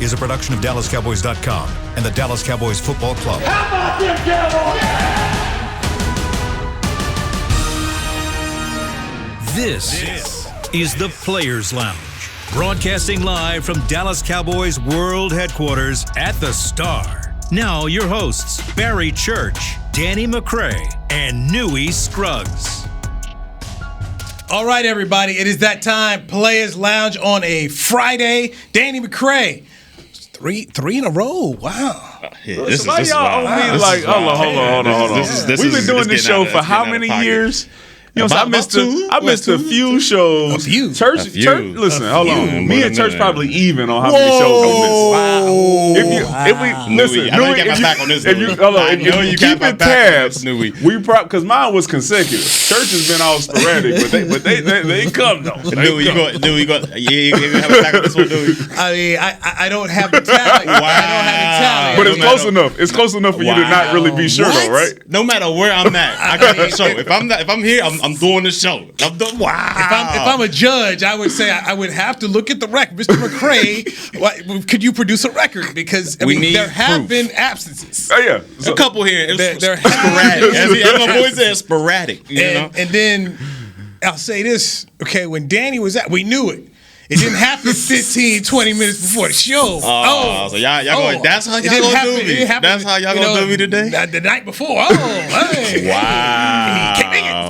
is a production of DallasCowboys.com and the Dallas Cowboys Football Club. How about them Cowboys? This is the Players Lounge, broadcasting live from Dallas Cowboys World Headquarters at the Star. Now your hosts, Barry Church, Danny McCray, and Newy Scruggs. All right, everybody, it is that time. Players Lounge on a Friday. Danny McCray, three in a row. Wow. This is y'all on me like, hold on. We've been doing this show for how many years? You know, so I missed a few shows. A few. Church, listen, hold on. Me and Church probably even on how many shows we missed. Wow. If we listen, I know you got my back on this. If you keep it tabs, we because mine was consecutive. Church has been all sporadic, but they come though. Newy, you have a back on this one, Newy? I mean, I don't have the talent. Wow. I don't have the talent. But it's close enough. It's close enough for you to not really be sure though, right? No matter where I'm at, I got the show. If I'm here, I'm doing the show. I'm doing. Wow. If I'm a judge, I would say I would have to look at the record. Mr. McCray, could you produce a record? Because there have been absences. Oh yeah, a couple here. There sporadic. As my boy said, sporadic. And then I'll say this. Okay, when Danny was at, we knew it. It didn't happen 15, 20 minutes before the show. So y'all going, that's how y'all gonna do me. That's how y'all gonna do me today? The night before. Hey. Wow.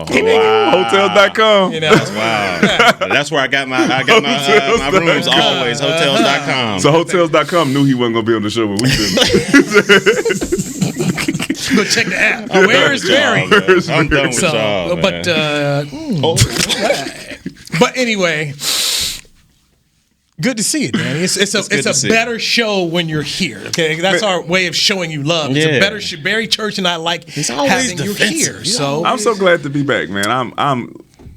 Keep it. Hotels.com. You know, wow. That's where I got my rooms always. Hotels.com. So Hotels.com knew he wasn't gonna be on the show, but we didn't. Go check the app. Where is Barry? I'm done with y'all, man. But anyway. Good to see it, Danny. It's a better show when you're here. Okay, that's our way of showing you love. It's a better show. Barry Church and I like having you here. So I'm so glad to be back, man.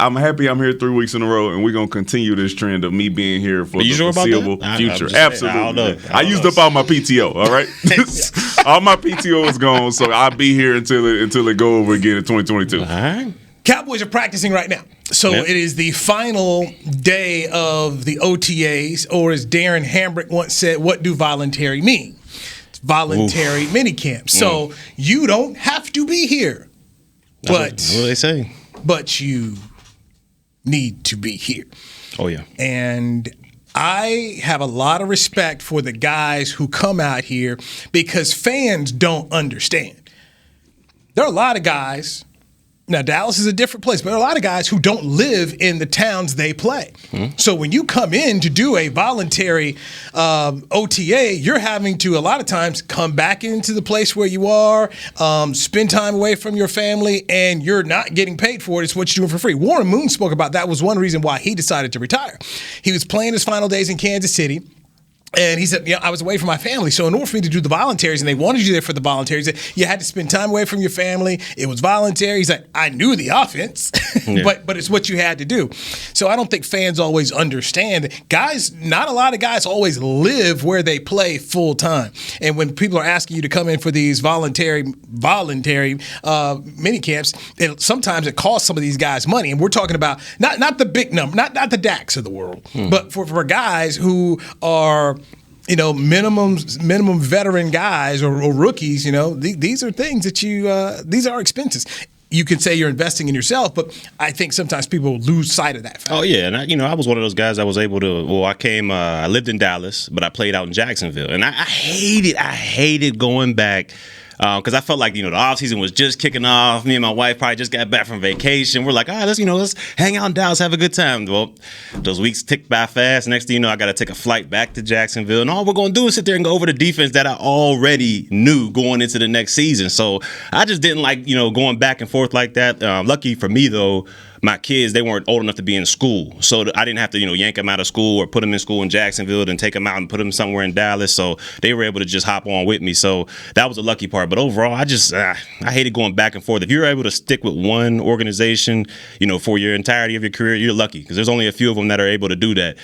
I'm happy I'm here 3 weeks in a row, and we're gonna continue this trend of me being here for the foreseeable future. Absolutely, I used up all my PTO. All right, all my PTO is gone, so I'll be here until it go over again in 2022. All right. Cowboys are practicing right now. So it is the final day of the OTAs, or as Darren Hambrick once said, what do voluntary mean? It's voluntary minicamp. So you don't have to be here. What do they say? But you need to be here. Oh, yeah. And I have a lot of respect for the guys who come out here because fans don't understand. There are a lot of guys. Now, Dallas is a different place, but there are a lot of guys who don't live in the towns they play. So when you come in to do a voluntary OTA, you're having to, a lot of times, come back into the place where you are, spend time away from your family, and you're not getting paid for it. It's what you're doing for free. Warren Moon spoke about that. Was one reason why he decided to retire. He was playing his final days in Kansas City. And he said, I was away from my family. So in order for me to do the voluntaries, and they wanted you there for the voluntaries, you had to spend time away from your family. It was voluntary. He's like, I knew the offense, but it's what you had to do. So I don't think fans always understand. Guys, not a lot of guys always live where they play full time. And when people are asking you to come in for these voluntary mini camps, sometimes it costs some of these guys money. And we're talking about not the big number, not the DAX of the world, but for guys who are minimum veteran guys or rookies, these are things that these are expenses. You can say you're investing in yourself, but I think sometimes people lose sight of that fact. Oh, yeah. And, I was one of those guys that was able to, I lived in Dallas, but I played out in Jacksonville. And I hated going back. Because I felt like, the offseason was just kicking off. Me and my wife probably just got back from vacation. We're like, let's hang out in Dallas, have a good time. Well, those weeks ticked by fast. Next thing you know, I got to take a flight back to Jacksonville. And all we're going to do is sit there and go over the defense that I already knew going into the next season. So I just didn't like, going back and forth like that. Lucky for me, though, my kids, they weren't old enough to be in school. So I didn't have to, yank them out of school or put them in school in Jacksonville and take them out and put them somewhere in Dallas. So they were able to just hop on with me. So that was a lucky part. But overall, I hated going back and forth. If you're able to stick with one organization, for your entirety of your career, you're lucky because there's only a few of them that are able to do that.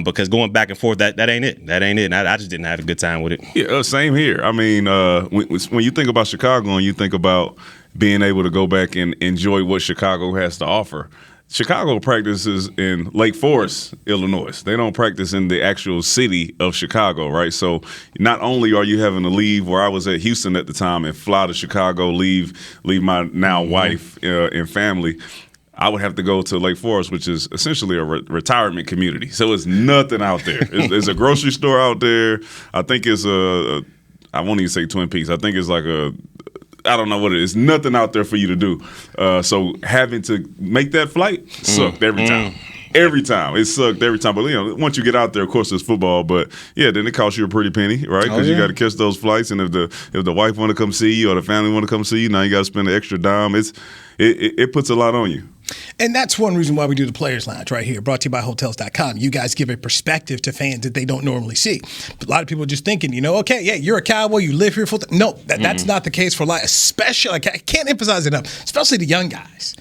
Because going back and forth, that ain't it. That ain't it. And I just didn't have a good time with it. Yeah, same here. I mean, when you think about Chicago and you think about being able to go back and enjoy what Chicago has to offer, Chicago practices in Lake Forest, Illinois. They don't practice in the actual city of Chicago, right? So not only are you having to leave where I was at Houston at the time and fly to Chicago, leave my now wife and family, I would have to go to Lake Forest, which is essentially a retirement community. So it's nothing out there. There's a grocery store out there. I think it's I won't even say Twin Peaks. I think it's like I don't know what it is. Nothing out there for you to do. So having to make that flight sucked every time. Every time. It sucked every time. But, once you get out there, of course, it's football. But, yeah, then it costs you a pretty penny, right? Because you got to catch those flights. And if the wife want to come see you or the family want to come see you, now you got to spend an extra dime. It puts a lot on you. And that's one reason why we do the Players Lounge right here, brought to you by Hotels.com. You guys give a perspective to fans that they don't normally see. But a lot of people are just thinking, okay, yeah, you're a Cowboy, you live here full time. No, that's not the case for a lot, especially, I can't emphasize enough, especially the young guys.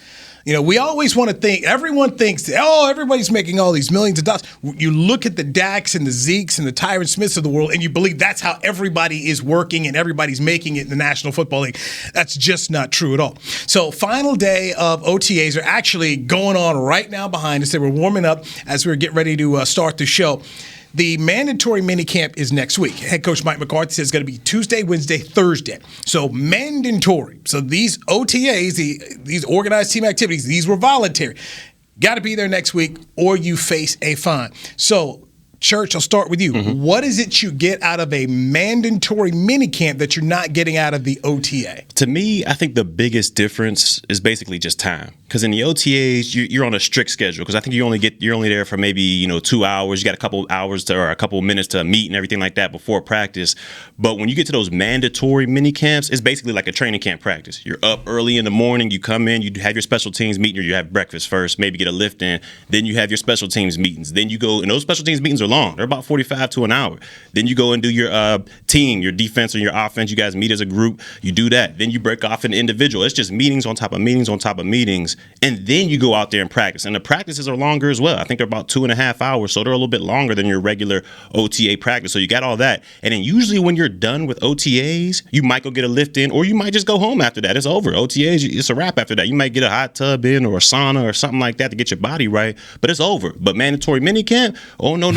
We always want to think, everyone thinks, everybody's making all these millions of dollars. You look at the Daks and the Zekes and the Tyrone Smiths of the world, and you believe that's how everybody is working and everybody's making it in the National Football League. That's just not true at all. So final day of OTAs are actually going on right now behind us. They were warming up as we were getting ready to start the show. The mandatory minicamp is next week. Head coach Mike McCarthy says it's going to be Tuesday, Wednesday, Thursday. So mandatory. So these OTAs, these organized team activities, these were voluntary. Got to be there next week or you face a fine. So, Church, I'll start with you. What is it you get out of a mandatory minicamp that you're not getting out of the OTA? To me, I think the biggest difference is basically just time. Because in the OTAs, you're on a strict schedule. Because I think you're only there for maybe 2 hours. You got a couple hours or a couple minutes to meet and everything like that before practice. But when you get to those mandatory mini camps, it's basically like a training camp practice. You're up early in the morning. You come in. You have your special teams meeting, or you have breakfast first. Maybe get a lift in. Then you have your special teams meetings. Then you go, and those special teams meetings are long. They're about 45 to an hour. Then you go and do your team, your defense or your offense. You guys meet as a group. You do that. Then you break off into individual. It's just meetings on top of meetings on top of meetings. And then you go out there and practice. And the practices are longer as well. I think they're about 2.5 hours. So they're a little bit longer than your regular OTA practice. So you got all that. And then usually when you're done with OTAs, you might go get a lift in, or you might just go home after that. It's over. OTAs, it's a wrap after that. You might get a hot tub in or a sauna or something like that to get your body right. But it's over. But mandatory minicamp, oh, no.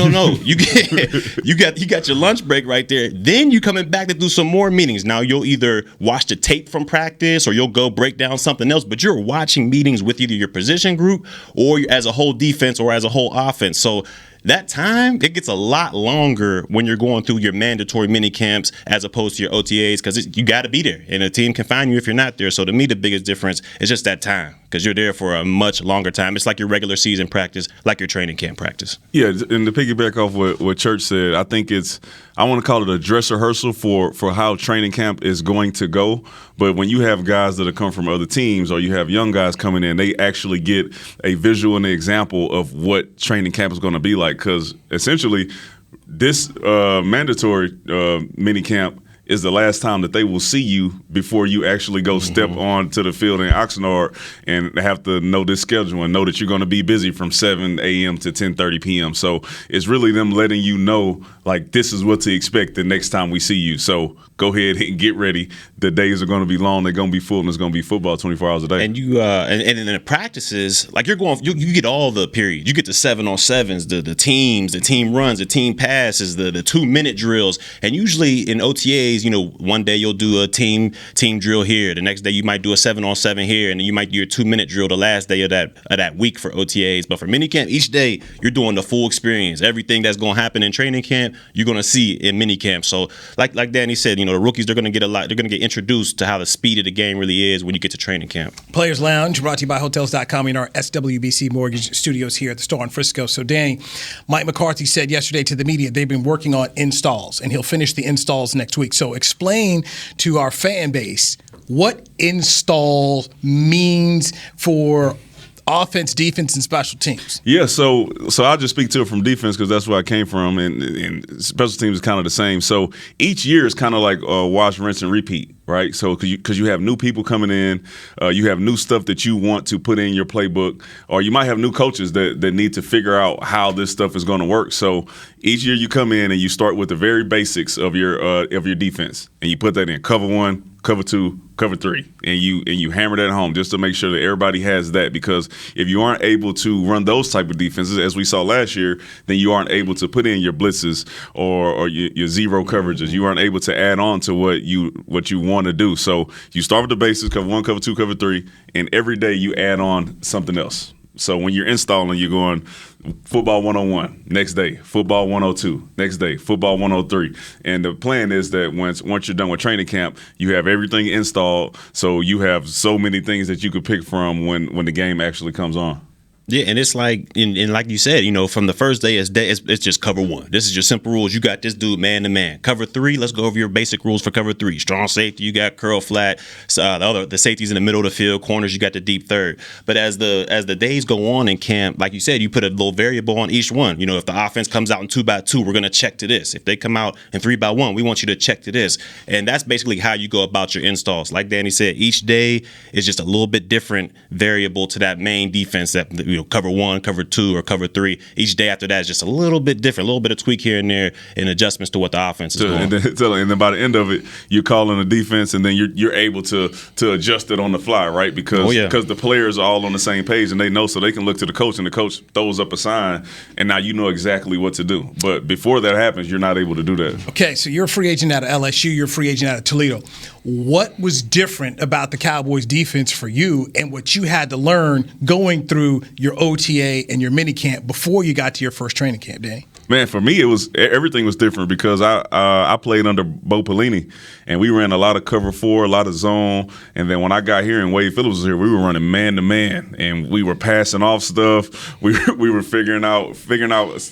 You got your lunch break right there. Then you coming back to do some more meetings. Now you'll either watch the tape from practice or you'll go break down something else, but you're watching meetings with either your position group or as a whole defense or as a whole offense. So that time, it gets a lot longer when you're going through your mandatory mini camps as opposed to your OTAs, because you got to be there, and a team can find you if you're not there. So to me, the biggest difference is just that time, because you're there for a much longer time. It's like your regular season practice, like your training camp practice. Yeah, and to piggyback off what Church said, I think I want to call it a dress rehearsal for how training camp is going to go. But when you have guys that have come from other teams, or you have young guys coming in, they actually get a visual and an example of what training camp is going to be like. Because essentially, this mandatory mini camp is the last time that they will see you before you actually go step onto the field in Oxnard and have to know this schedule and know that you're going to be busy from 7 a.m. to 10:30 p.m. So it's really them letting you know, like, this is what to expect the next time we see you. So go ahead and get ready. The days are going to be long. They're going to be full, and it's going to be football 24 hours a day. And you and in the practices, like, you get all the periods. You get the 7-on-7s, the teams, the team runs, the team passes, the 2-minute drills. And usually in OTAs, one day you'll do a team drill here. The next day you might do a 7-on-7 here, and then you might do your 2-minute drill the last day of that week for OTAs. But for minicamp, each day you're doing the full experience. Everything that's going to happen in training camp, you're going to see in minicamp. So like Danny said, the rookies, they're going to get they're going to get introduced to how the speed of the game really is when you get to training camp. Players Lounge, brought to you by Hotels.com in our SWBC Mortgage Studios here at the Star in Frisco. So, Danny, Mike McCarthy said yesterday to the media they've been working on installs, and he'll finish the installs next week. So explain to our fan base what install means for offense, defense, and special teams. Yeah, so I'll just speak to it from defense because that's where I came from, and special teams is kind of the same. So each year is kind of like wash, rinse, and repeat. right? So because you have new people coming in, you have new stuff that you want to put in your playbook, or you might have new coaches that need to figure out how this stuff is going to work. So each year you come in and you start with the very basics of your defense, and you put that in cover 1, cover 2, cover 3, and you hammer that home just to make sure that everybody has that. Because if you aren't able to run those type of defenses, as we saw last year, then you aren't able to put in your blitzes or your zero coverages. You aren't able to add on to what you want to do. So you start with the basics, cover 1, cover 2, cover 3, and every day you add on something else. So when you're installing, you're going football 101, next day, football 102, next day, football 103. And the plan is that once you're done with training camp, you have everything installed, so you have so many things that you could pick from when the game actually comes on. Yeah, and it's like, and like you said, from the first day, it's just cover 1. This is your simple rules. You got this dude man to man. Cover 3, let's go over your basic rules for cover 3. Strong safety, you got curl flat. The safeties in the middle of the field. Corners, you got the deep third. But as the days go on in camp, like you said, you put a little variable on each one. If the offense comes out in 2x2, we're going to check to this. If they come out in 3x1, we want you to check to this. And that's basically how you go about your installs. Like Danny said, each day is just a little bit different variable to that main defense that cover 1, cover 2, or cover 3. Each day after that is just a little bit different, a little bit of tweak here and there, and adjustments to what the offense is doing. And then by the end of it, you're calling the defense, and then you're able to adjust it on the fly, right? Because the players are all on the same page, and they know, so they can look to the coach, and the coach throws up a sign, and now you know exactly what to do. But before that happens, you're not able to do that. Okay, so you're a free agent out of LSU, you're a free agent out of Toledo. What was different about the Cowboys defense for you, and what you had to learn going through your OTA and your mini camp before you got to your first training camp, Danny? Man, for me, everything was different because I played under Bo Pelini, and we ran a lot of cover 4, a lot of zone. And then when I got here and Wade Phillips was here, we were running man to man, and we were passing off stuff. We were figuring out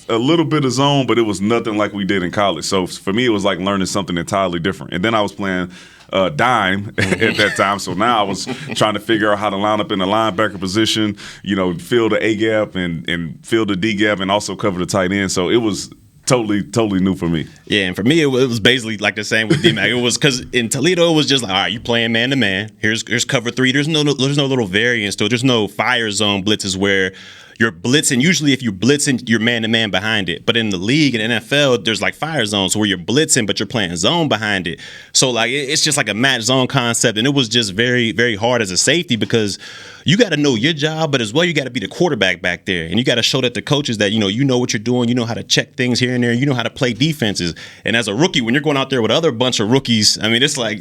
a little bit of zone, but it was nothing like we did in college. So for me, it was like learning something entirely different. And then I was playing dime at that time. So now I was trying to figure out how to line up in the linebacker position, fill the A gap and fill the D gap and also cover the tight end. So it was totally new for me. Yeah, and for me, it was basically like the same with D-Mac. It was because in Toledo, it was just like, all right, you playing man-to-man. Here's cover 3. There's no little variance to it. There's no fire zone blitzes where you're blitzing. Usually if you're blitzing, you're man-to-man behind it. But in the league and NFL, there's like fire zones where you're blitzing, but you're playing zone behind it. So like it's just like a match zone concept. And it was just very, very hard as a safety because you got to know your job, but as well, you got to be the quarterback back there. And you got to show that the coaches that, you know what you're doing. You know how to check things here and there. You know how to play defenses. And as a rookie, when you're going out there with other bunch of rookies, I mean, it's like,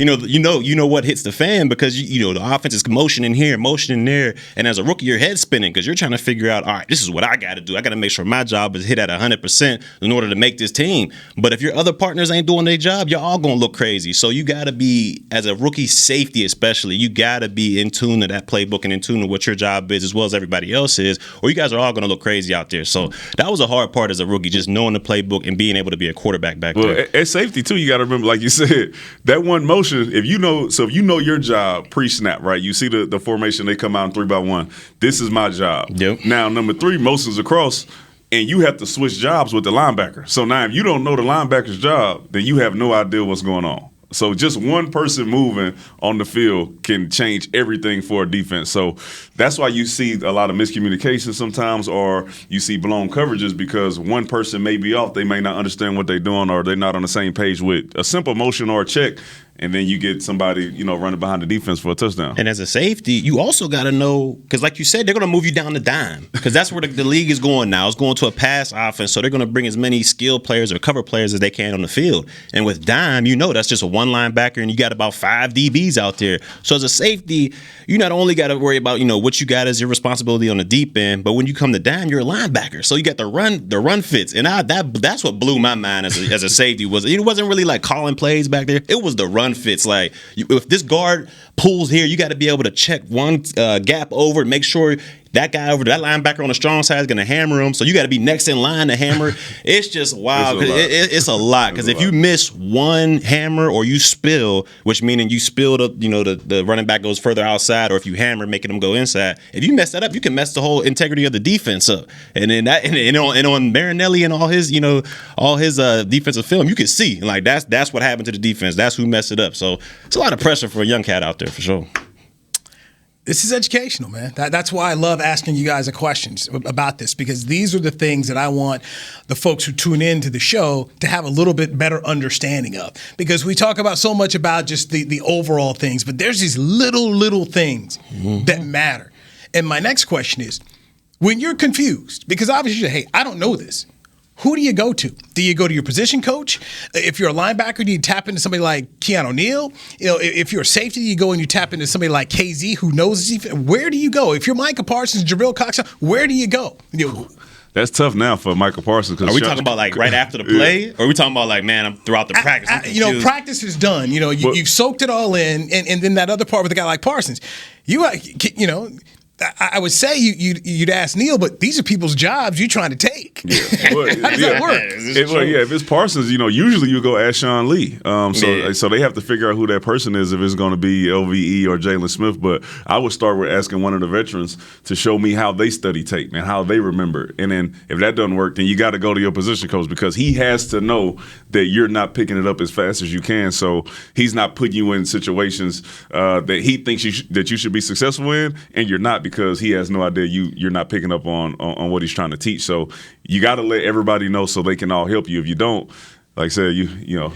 you know what hits the fan because, the offense is motioning here, motioning there. And as a rookie, your head's spinning because you're trying to figure out, all right, this is what I got to do. I got to make sure my job is hit at 100% in order to make this team. But if your other partners ain't doing their job, you're all going to look crazy. So you got to be, as a rookie safety especially, you got to be in tune to that playbook and in tune to what your job is as well as everybody else is, or you guys are all going to look crazy out there. So that was a hard part as a rookie, just knowing the playbook and being able to be a quarterback back there. Well, at safety, too, you got to remember, like you said, that one motion, if you know your job pre-snap, right, you see the formation, they come out in 3x1. This is my job. Yep. Now, number 3, motions across, and you have to switch jobs with the linebacker. So now if you don't know the linebacker's job, then you have no idea what's going on. So just one person moving on the field can change everything for a defense. So that's why you see a lot of miscommunication sometimes, or you see blown coverages because one person may be off. They may not understand what they're doing, or they're not on the same page with a simple motion or a check. And then you get somebody, running behind the defense for a touchdown. And as a safety, you also got to know, because like you said, they're going to move you down the dime. Because that's where the league is going now. It's going to a pass offense. So they're going to bring as many skilled players or cover players as they can on the field. And with dime, that's just a one linebacker, and you got about 5 DBs out there. So as a safety, you not only got to worry about, what you got as your responsibility on the deep end, but when you come to dime, you're a linebacker. So you got the run fits. And that's what blew my mind as a safety. It wasn't really like calling plays back there. It was the run fits. Like if this guard pulls here, you got to be able to check one gap over and make sure that guy over there, that linebacker on the strong side is going to hammer him. So you got to be next in line to hammer. It's just wild. It's a lot. Because if you miss one hammer or you spill, which meaning you spill the running back goes further outside, or if you hammer, making them go inside. If you mess that up, you can mess the whole integrity of the defense up. And then on Marinelli and all his defensive film, you can see like that's what happened to the defense. That's who messed it up. So it's a lot of pressure for a young cat out there for sure. This is educational, man. That's why I love asking you guys questions about this, because these are the things that I want the folks who tune in to the show to have a little bit better understanding of. Because we talk about so much about just the overall things, but there's these little things that matter. And my next question is, when you're confused, because obviously you say, hey, I don't know this. Who do you go to? Do you go to your position coach? If you're a linebacker, do you tap into somebody like Keanu Neal? If you're a safety, you go and you tap into somebody like KZ who knows his defense. Where do you go? If you're Micah Parsons, Jabril Cox, where do you go? That's tough now for Michael Parsons. Are we talking about like right after the play? Or are we talking about like, man, I'm throughout the practice? Practice is done. You've soaked it all in. And then that other part with a guy like Parsons, I would say you'd ask Neil, but these are people's jobs you're trying to take. Yeah. How does that work? If it's Parsons, usually you go ask Sean Lee. So they have to figure out who that person is, if it's going to be LVE or Jalen Smith. But I would start with asking one of the veterans to show me how they study tape and how they remember it. And then if that doesn't work, then you got to go to your position coach, because he has to know that you're not picking it up as fast as you can. So he's not putting you in situations that he thinks that you should be successful in, and you're not, because he has no idea you're not picking up on what he's trying to teach. So you got to let everybody know so they can all help you. If you don't, like I said,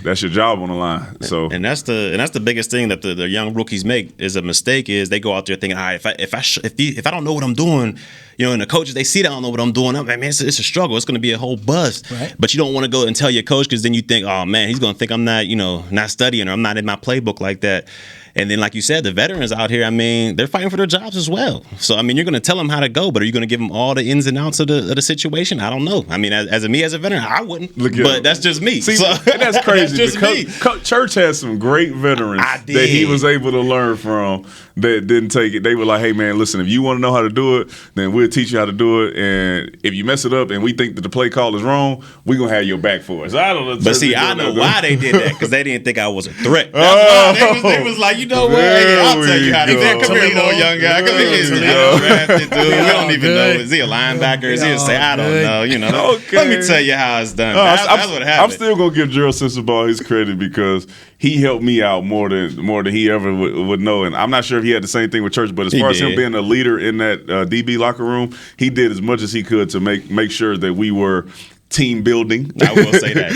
that's your job on the line. So and that's the biggest thing that the young rookies make is a mistake, is they go out there thinking, all right, if I don't know what I'm doing, and the coaches, they see that I don't know what I'm doing, it's a struggle. It's going to be a whole bust. Right. But you don't want to go and tell your coach, because then you think, oh man, he's going to think I'm not not studying, or I'm not in my playbook like that. And then, like you said, the veterans out here, they're fighting for their jobs as well. So, you're going to tell them how to go, but are you going to give them all the ins and outs of the situation? I don't know. As a veteran, I wouldn't. But that's just me. See, that's crazy. That's just me. Church has some great veterans that he was able to learn from that didn't take it. They were like, hey, man, listen, if you want to know how to do it, then we'll teach you how to do it. And if you mess it up and we think that the play call is wrong, we're going to have your back for it. So I don't know. But see, I know why they did that, because they didn't think I was a threat. That's why they was like, you know what? Hey, I'll tell you how to go. Come here, little young guy. Come here. He's drafted, dude. We don't even know. Is he a linebacker? Is he a say? I don't know. Okay. Let me tell you how it's done. That's what happened. I'm still gonna give Gerald Sensabaugh his credit, because he helped me out more than he ever would know. And I'm not sure if he had the same thing with Church, but as far as him being a leader in that DB locker room, he did as much as he could to make sure that we were team building. I will say that.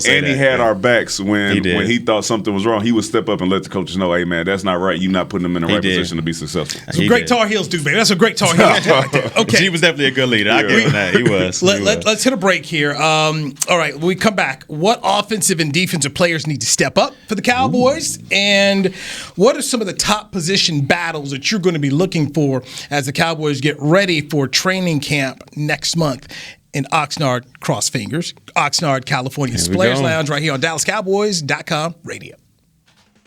And he had our backs when he thought something was wrong. He would step up and let the coaches know, hey, man, that's not right. You're not putting them in the right position to be successful. That's what great Tar Heels do, baby. That's what great Tar Heels do right there. Okay. He was definitely a good leader. I give him that. He was. Let's hit a break here. All right, when we come back, what offensive and defensive players need to step up for the Cowboys? And what are some of the top position battles that you're going to be looking for as the Cowboys get ready for training camp next month in Oxnard, Oxnard, California. It's Players Lounge right here on DallasCowboys.com radio.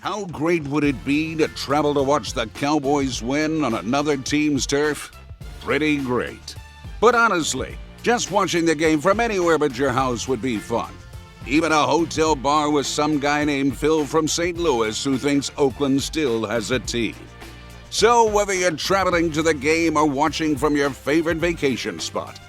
How great would it be to travel to watch the Cowboys win on another team's turf? Pretty great. But honestly, just watching the game from anywhere but your house would be fun. Even a hotel bar with some guy named Phil from St. Louis who thinks Oakland still has a team. So whether you're traveling to the game or watching from your favorite vacation spot,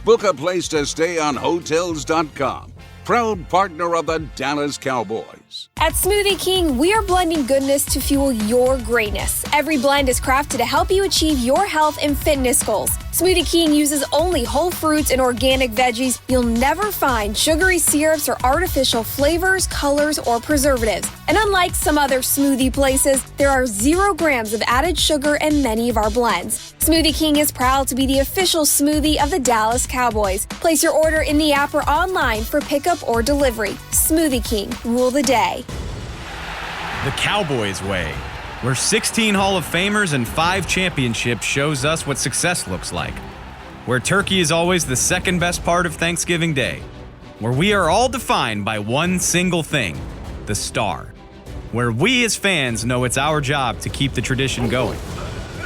book a place to stay on Hotels.com, proud partner of the Dallas Cowboys. At Smoothie King, we are blending goodness to fuel your greatness. Every blend is crafted to help you achieve your health and fitness goals. Smoothie King uses only whole fruits and organic veggies. You'll never find sugary syrups or artificial flavors, colors, or preservatives. And unlike some other smoothie places, there are 0 grams of added sugar in many of our blends. Smoothie King is proud to be the official smoothie of the Dallas Cowboys. Place your order in the app or online for pickup or delivery. Smoothie King, rule the day. The Cowboys way, where 16 Hall of Famers and 5 championships shows us what success looks like. Where turkey is always the second best part of Thanksgiving Day. Where we are all defined by one single thing, the star. Where we as fans know it's our job to keep the tradition going.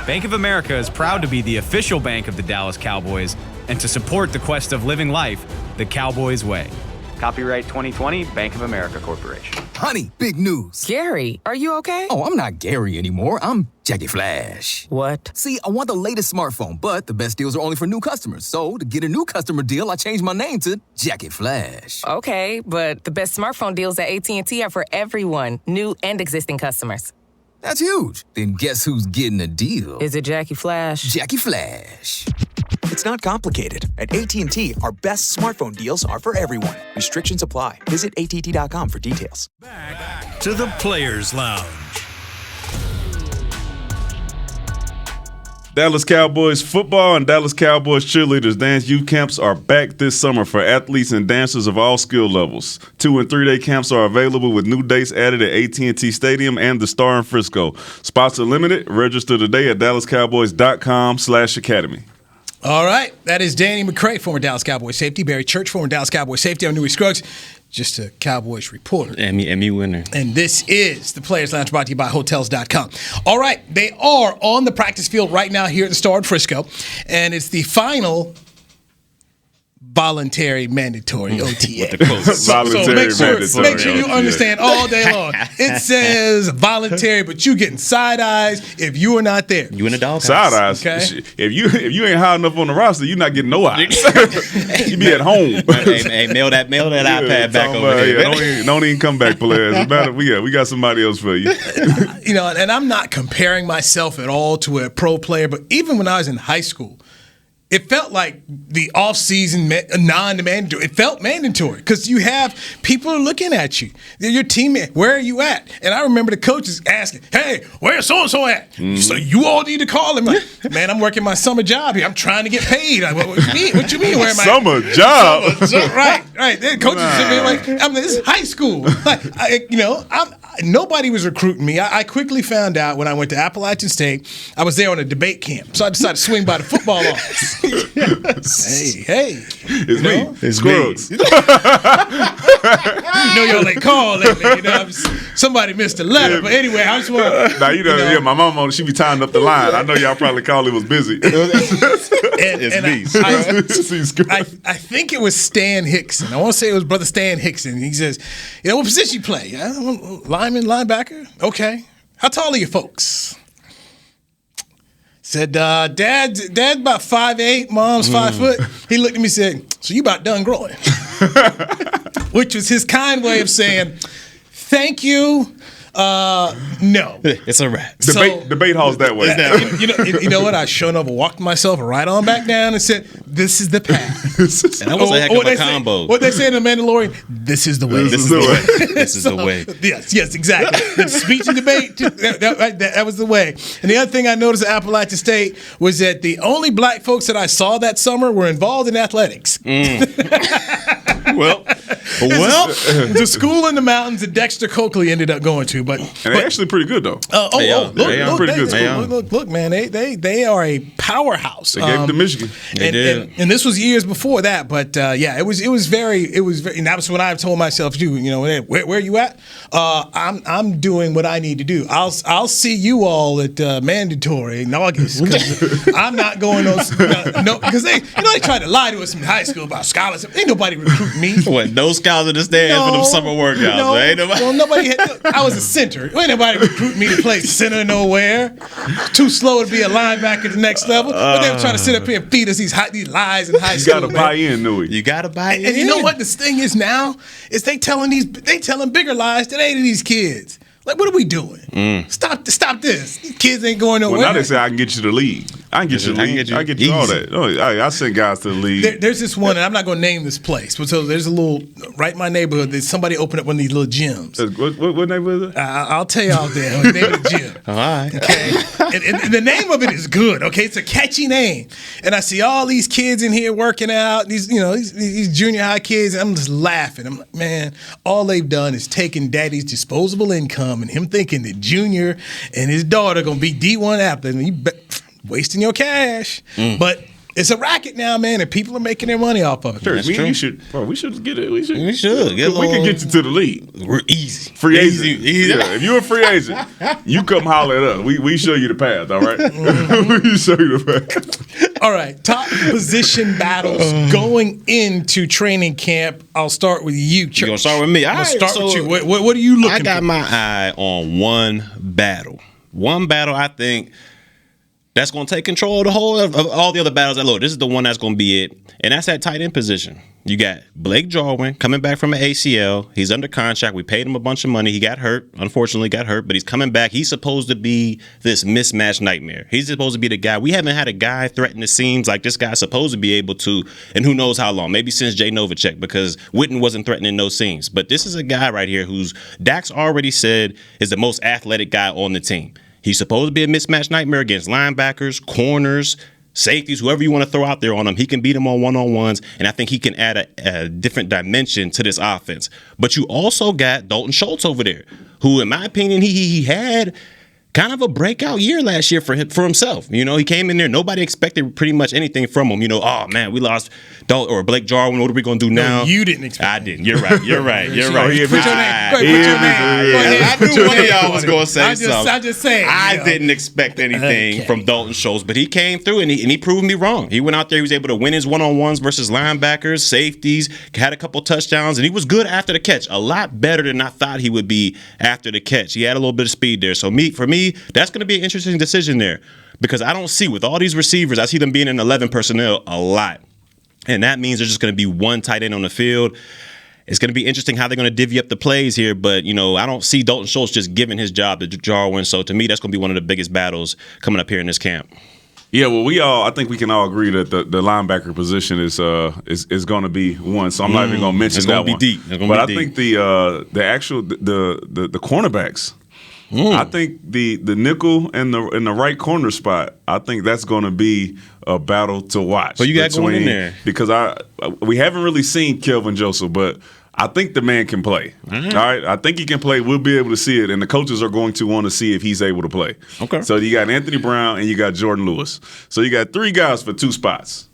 Bank of America is proud to be the official bank of the Dallas Cowboys and to support the quest of living life the Cowboys way. Copyright 2020, Bank of America Corporation. Honey, big news. Gary, are you okay? Oh, I'm not Gary anymore. I'm Jackie Flash. What? See, I want the latest smartphone, but the best deals are only for new customers. So, to get a new customer deal, I changed my name to Jackie Flash. Okay, but the best smartphone deals at AT&T are for everyone, new and existing customers. That's huge. Then guess who's getting a deal? Is it Jackie Flash? Jackie Flash. It's not complicated. At AT&T, our best smartphone deals are for everyone. Restrictions apply. Visit att.com for details. Back to the Players Lounge. Dallas Cowboys football and Dallas Cowboys cheerleaders dance youth camps are back this summer for athletes and dancers of all skill levels. 2- and 3-day camps are available with new dates added at AT&T Stadium and the Star in Frisco. Spots are limited. Register today at dallascowboys.com/academy. All right, that is Danny McCray, former Dallas Cowboys safety, Barry Church, former Dallas Cowboys safety. I'm Newy Scruggs, just a Cowboys reporter. Emmy winner. And this is the Players Lounge, brought to you by Hotels.com. All right, they are on the practice field right now here at the Star in Frisco, and it's the final voluntary mandatory OTA. Voluntary mandatory. Make sure you understand all day long. It says voluntary, but you getting side eyes if you are not there. You in a doghouse. Side eyes. Okay. If you ain't high enough on the roster, you're not getting no eyes. You be at home. Hey, mail that iPad back over here. Don't even come back, players. We got somebody else for you. And I'm not comparing myself at all to a pro player, but even when I was in high school, it felt like the offseason non-mandatory. It felt mandatory because you have people looking at you. They're your teammate. Where are you at? And I remember the coaches asking, "Hey, where's so-and-so at?" So you all need to call him. Like, man, I'm working my summer job here. I'm trying to get paid. Like, what you mean? Where am I? Summer job. Right. Then coaches sit there like, this is high school. Like, nobody was recruiting me. I quickly found out when I went to Appalachian State. I was there on a debate camp, so I decided to swing by the football office. Hey. It's me. It's Scruggs. me. Y'all ain't called lately. Somebody missed a letter. But anyway, I just want to. Yeah, my mama, she be tying up the line. I know y'all probably called it was busy. I think it was Stan Hickson. I want to say it was Brother Stan Hickson. He says, what position you play? Lineman, linebacker? Okay. How tall are you folks? Said, Dad's about 5'8", Mom's 5 foot. He looked at me and said, so you about done growing. Which was his kind way of saying, thank you, no. It's a wrap. Debate hall's that way. You know what? I sure enough walked myself right on back down and said, this is the path. And that was a heck of a combo. What they say in The Mandalorian, this is the way. This is the way. This is the way. Yes, exactly. The speech and debate, that was the way. And the other thing I noticed at Appalachian State was that the only black folks that I saw that summer were involved in athletics. Well, the school in the mountains that Dexter Coakley ended up going to, but they're actually pretty good though. Look, man, they are a powerhouse. They gave it to Michigan. They did, and this was years before that, but it was very, and that was when I told myself, where you at? I'm doing what I need to do. I'll see you all at mandatory in August. I'm not going because they tried to lie to us in high school about scholarships. Ain't nobody recruiting me. What? No scholars in the stand for them summer workouts. Ain't nobody. Well, nobody. I was a center. Ain't nobody recruiting me to play center nowhere. Too slow to be a linebacker at the next level. But they were trying to sit up here and feed us these lies in high school. You got to buy in, Newy. You got to buy in. And you know what? This thing is now is they telling bigger lies today to these kids. Like, what are we doing? Stop this. These kids ain't going nowhere. Well, now they say I can get you the league. I can get you all that. I send guys to the league. There's this one, and I'm not going to name this place, but so there's a little, right in my neighborhood, there's somebody opened up one of these little gyms. What neighborhood is it? I'll tell you out there. The name of the gym. All right. Okay. And the name of it is good, okay? It's a catchy name. And I see all these kids in here working out, these junior high kids, and I'm just laughing. I'm like, man, all they've done is taken daddy's disposable income and him thinking that Junior and his daughter are going to be D1 athletes. And you wasting your cash. But It's a racket now, man, and people are making their money off of it. Sure, we should get it. We should we can get you to the league. We're easy. Free agent. Easy. Yeah, if you're a free agent, you come holler at us. We show you the path, all right? We show you the path. All right, top position battles going into training camp. I'll start with you, Church. You're going to start with me? I'll start with you. What are you looking for? I got my eye on one battle. One battle I think that's going to take control of the whole of all the other battles. Look, this is the one that's going to be it, and that's that tight end position. You got Blake Jarwin coming back from an ACL. He's under contract. We paid him a bunch of money. He got hurt. Unfortunately, got hurt, but he's coming back. He's supposed to be this mismatch nightmare. He's supposed to be the guy. We haven't had a guy threaten the seams like this guy's supposed to be able to, and who knows how long. Maybe since Jay Novacek, because Witten wasn't threatening no seams. But this is a guy right here who's Dak's already said is the most athletic guy on the team. He's supposed to be a mismatch nightmare against linebackers, corners, safeties, whoever you want to throw out there on him. He can beat them on one-on-ones, and I think he can add a different dimension to this offense. But you also got Dalton Schultz over there, who, in my opinion, he had kind of a breakout year last year for himself. You know, he came in there, nobody expected pretty much anything from him. You know, oh man, we lost Dalton or Blake Jarwin. What are we going to do now? You didn't expect. I didn't. You're right. You're right. You're right. Put your name. Put your name. I knew one of y'all was going to say something. I'm just saying. I didn't expect anything from Dalton Schultz, but he came through and he proved me wrong. He went out there. He was able to win his one-on-ones versus linebackers, safeties, had a couple touchdowns, and he was good after the catch. A lot better than I thought he would be after the catch. He had a little bit of speed there. So for me, that's going to be an interesting decision there, because I don't see, with all these receivers, I see them being in 11 personnel a lot. And that means there's just going to be one tight end on the field. It's going to be interesting how they're going to divvy up the plays here. But, you know, I don't see Dalton Schultz just giving his job to Jarwin. So, to me, that's going to be one of the biggest battles coming up here in this camp. Yeah, well, I think we can all agree that the linebacker position is going to be one. So I'm not even going to mention that one. It's going to be deep. But I think the actual cornerbacks. I think the nickel and the right corner spot, I think that's going to be a battle to watch. So you got going in there, because we haven't really seen Kelvin Joseph, but I think the man can play. All right, I think he can play. We'll be able to see it, and the coaches are going to want to see if he's able to play. Okay. So you got Anthony Brown and you got Jordan Lewis. So you got three guys for two spots.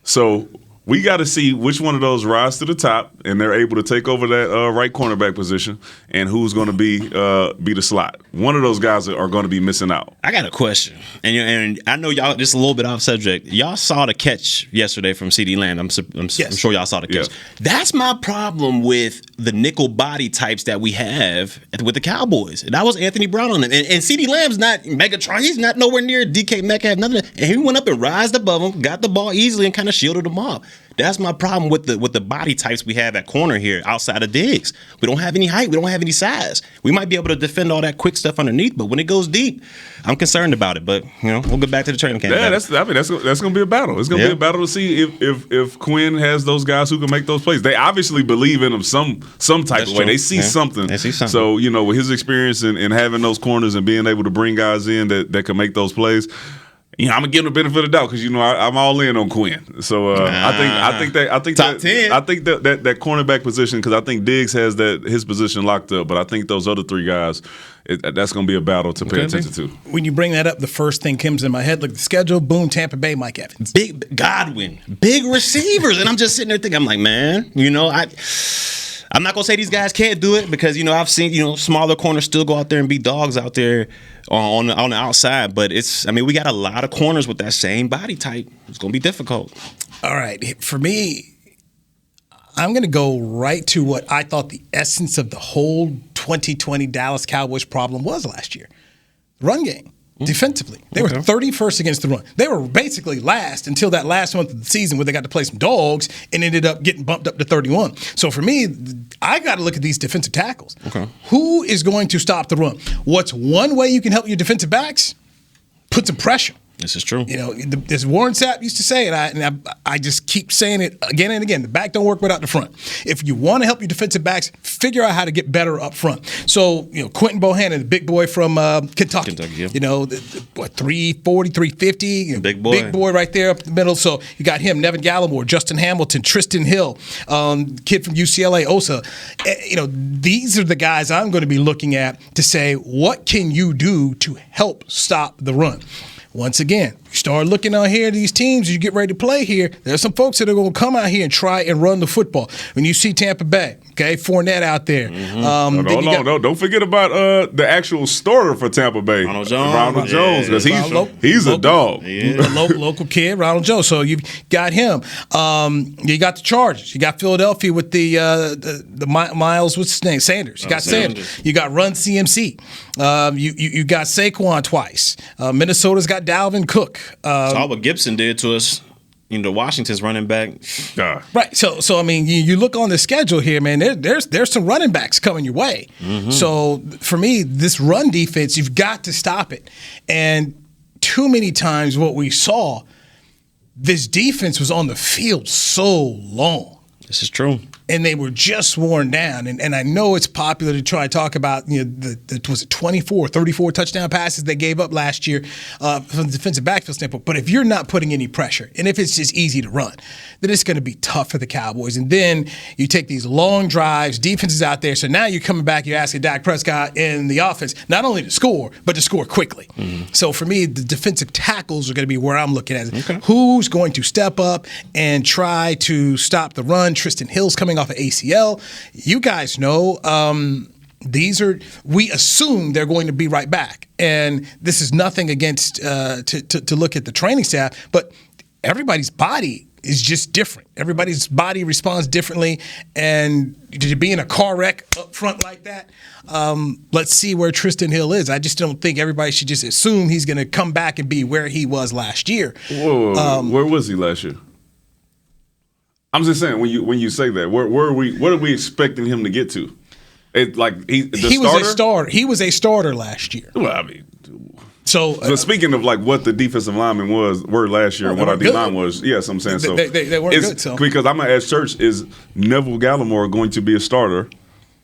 So we got to see which one of those rise to the top, and they're able to take over that right cornerback position, and who's going to be the slot. One of those guys are going to be missing out. I got a question, and I know y'all just a little bit off subject. Y'all saw the catch yesterday from CeeDee Lamb. I'm sure y'all saw the catch. Yeah. That's my problem with the nickel body types that we have with the Cowboys. That was Anthony Brown on them, and CeeDee Lamb's not Megatron. He's not nowhere near DK Metcalf. Nothing, and he went up and rised above him, got the ball easily, and kind of shielded him off. That's my problem with the body types we have at corner here outside of Diggs. We don't have any height. We don't have any size. We might be able to defend all that quick stuff underneath, but when it goes deep, I'm concerned about it. But, you know, we'll get back to the training camp. Yeah, that's going to be a battle. It's going to be a battle to see if Quinn has those guys who can make those plays. They obviously believe in him some type of way. They see something. They see something. So, you know, with his experience in having those corners and being able to bring guys in that can make those plays, you know, I'm gonna give him the benefit of the doubt because, you know, I'm all in on Quinn. So I think top 10. I think that cornerback position, because I think Diggs has his position locked up, but I think those other three guys, that's gonna be a battle to pay attention to. When you bring that up, the first thing comes in my head. Look at the schedule. Boom, Tampa Bay, Mike Evans, big Godwin, big receivers, and I'm just sitting there thinking, I'm like, man, you know, I'm not going to say these guys can't do it, because, you know, I've seen, you know, smaller corners still go out there and be dogs out there on the outside. But we got a lot of corners with that same body type. It's going to be difficult. All right. For me, I'm going to go right to what I thought the essence of the whole 2020 Dallas Cowboys problem was last year. Run game. Defensively, they were 31st against the run. They were basically last until that last month of the season where they got to play some dogs and ended up getting bumped up to 31. So for me, I got to look at these defensive tackles. Okay. Who is going to stop the run? What's one way you can help your defensive backs? Put some pressure. This is true. You know, as Warren Sapp used to say, and I just keep saying it again and again, the back don't work without the front. If you want to help your defensive backs, figure out how to get better up front. So, you know, Quentin Bohannon, the big boy from Kentucky, yeah. You know, 340, 350. You know, big boy right there up the middle. So you got him, Neville Gallimore, Justin Hamilton, Tristan Hill, kid from UCLA, Osa. You know, these are the guys I'm going to be looking at to say, what can you do to help stop the run? Once again, start looking out here at these teams, you get ready to play here, there's some folks that are going to come out here and try and run the football. When you see Tampa Bay, okay, Fournette out there. Don't forget about the actual starter for Tampa Bay, Ronald Jones, because he's a dog. Local kid, Ronald Jones. So you've got him. You got the Chargers. You got Philadelphia with the Miles, what's his name? Sanders. You got Sanders. You got Run CMC. You got Saquon twice. Minnesota's got Dalvin Cook. Saw what Gibson did to us. Washington's running back. Right. So I mean, you look on the schedule here, man, there's some running backs coming your way. Mm-hmm. So for me, this run defense, you've got to stop it. And too many times what we saw, this defense was on the field so long. This is true. And they were just worn down. And I know it's popular to try to talk about, was it 24, 34 touchdown passes they gave up last year from the defensive backfield standpoint. But if you're not putting any pressure, and if it's just easy to run, then it's going to be tough for the Cowboys. And then you take these long drives, defense is out there. So now you're coming back, you're asking Dak Prescott in the offense not only to score, but to score quickly. Mm-hmm. So for me, the defensive tackles are going to be where I'm looking at it. Okay. Who's going to step up and try to stop the run? Tristan Hill's coming off of ACL. You guys know we assume they're going to be right back. And this is nothing against to look at the training staff, but everybody's body is just different. Everybody's body responds differently. And to be in a car wreck up front like that, let's see where Tristan Hill is. I just don't think everybody should just assume he's going to come back and be where he was last year. Whoa. Where was he last year? I'm just saying, when you say that, what are we expecting him to get to? He was a starter. He was a starter last year. Well, I mean, so speaking of like what the defensive linemen were last year and what our D line was, yes, I'm saying so. They weren't good. So because I'm gonna ask Church, is Neville Gallimore going to be a starter?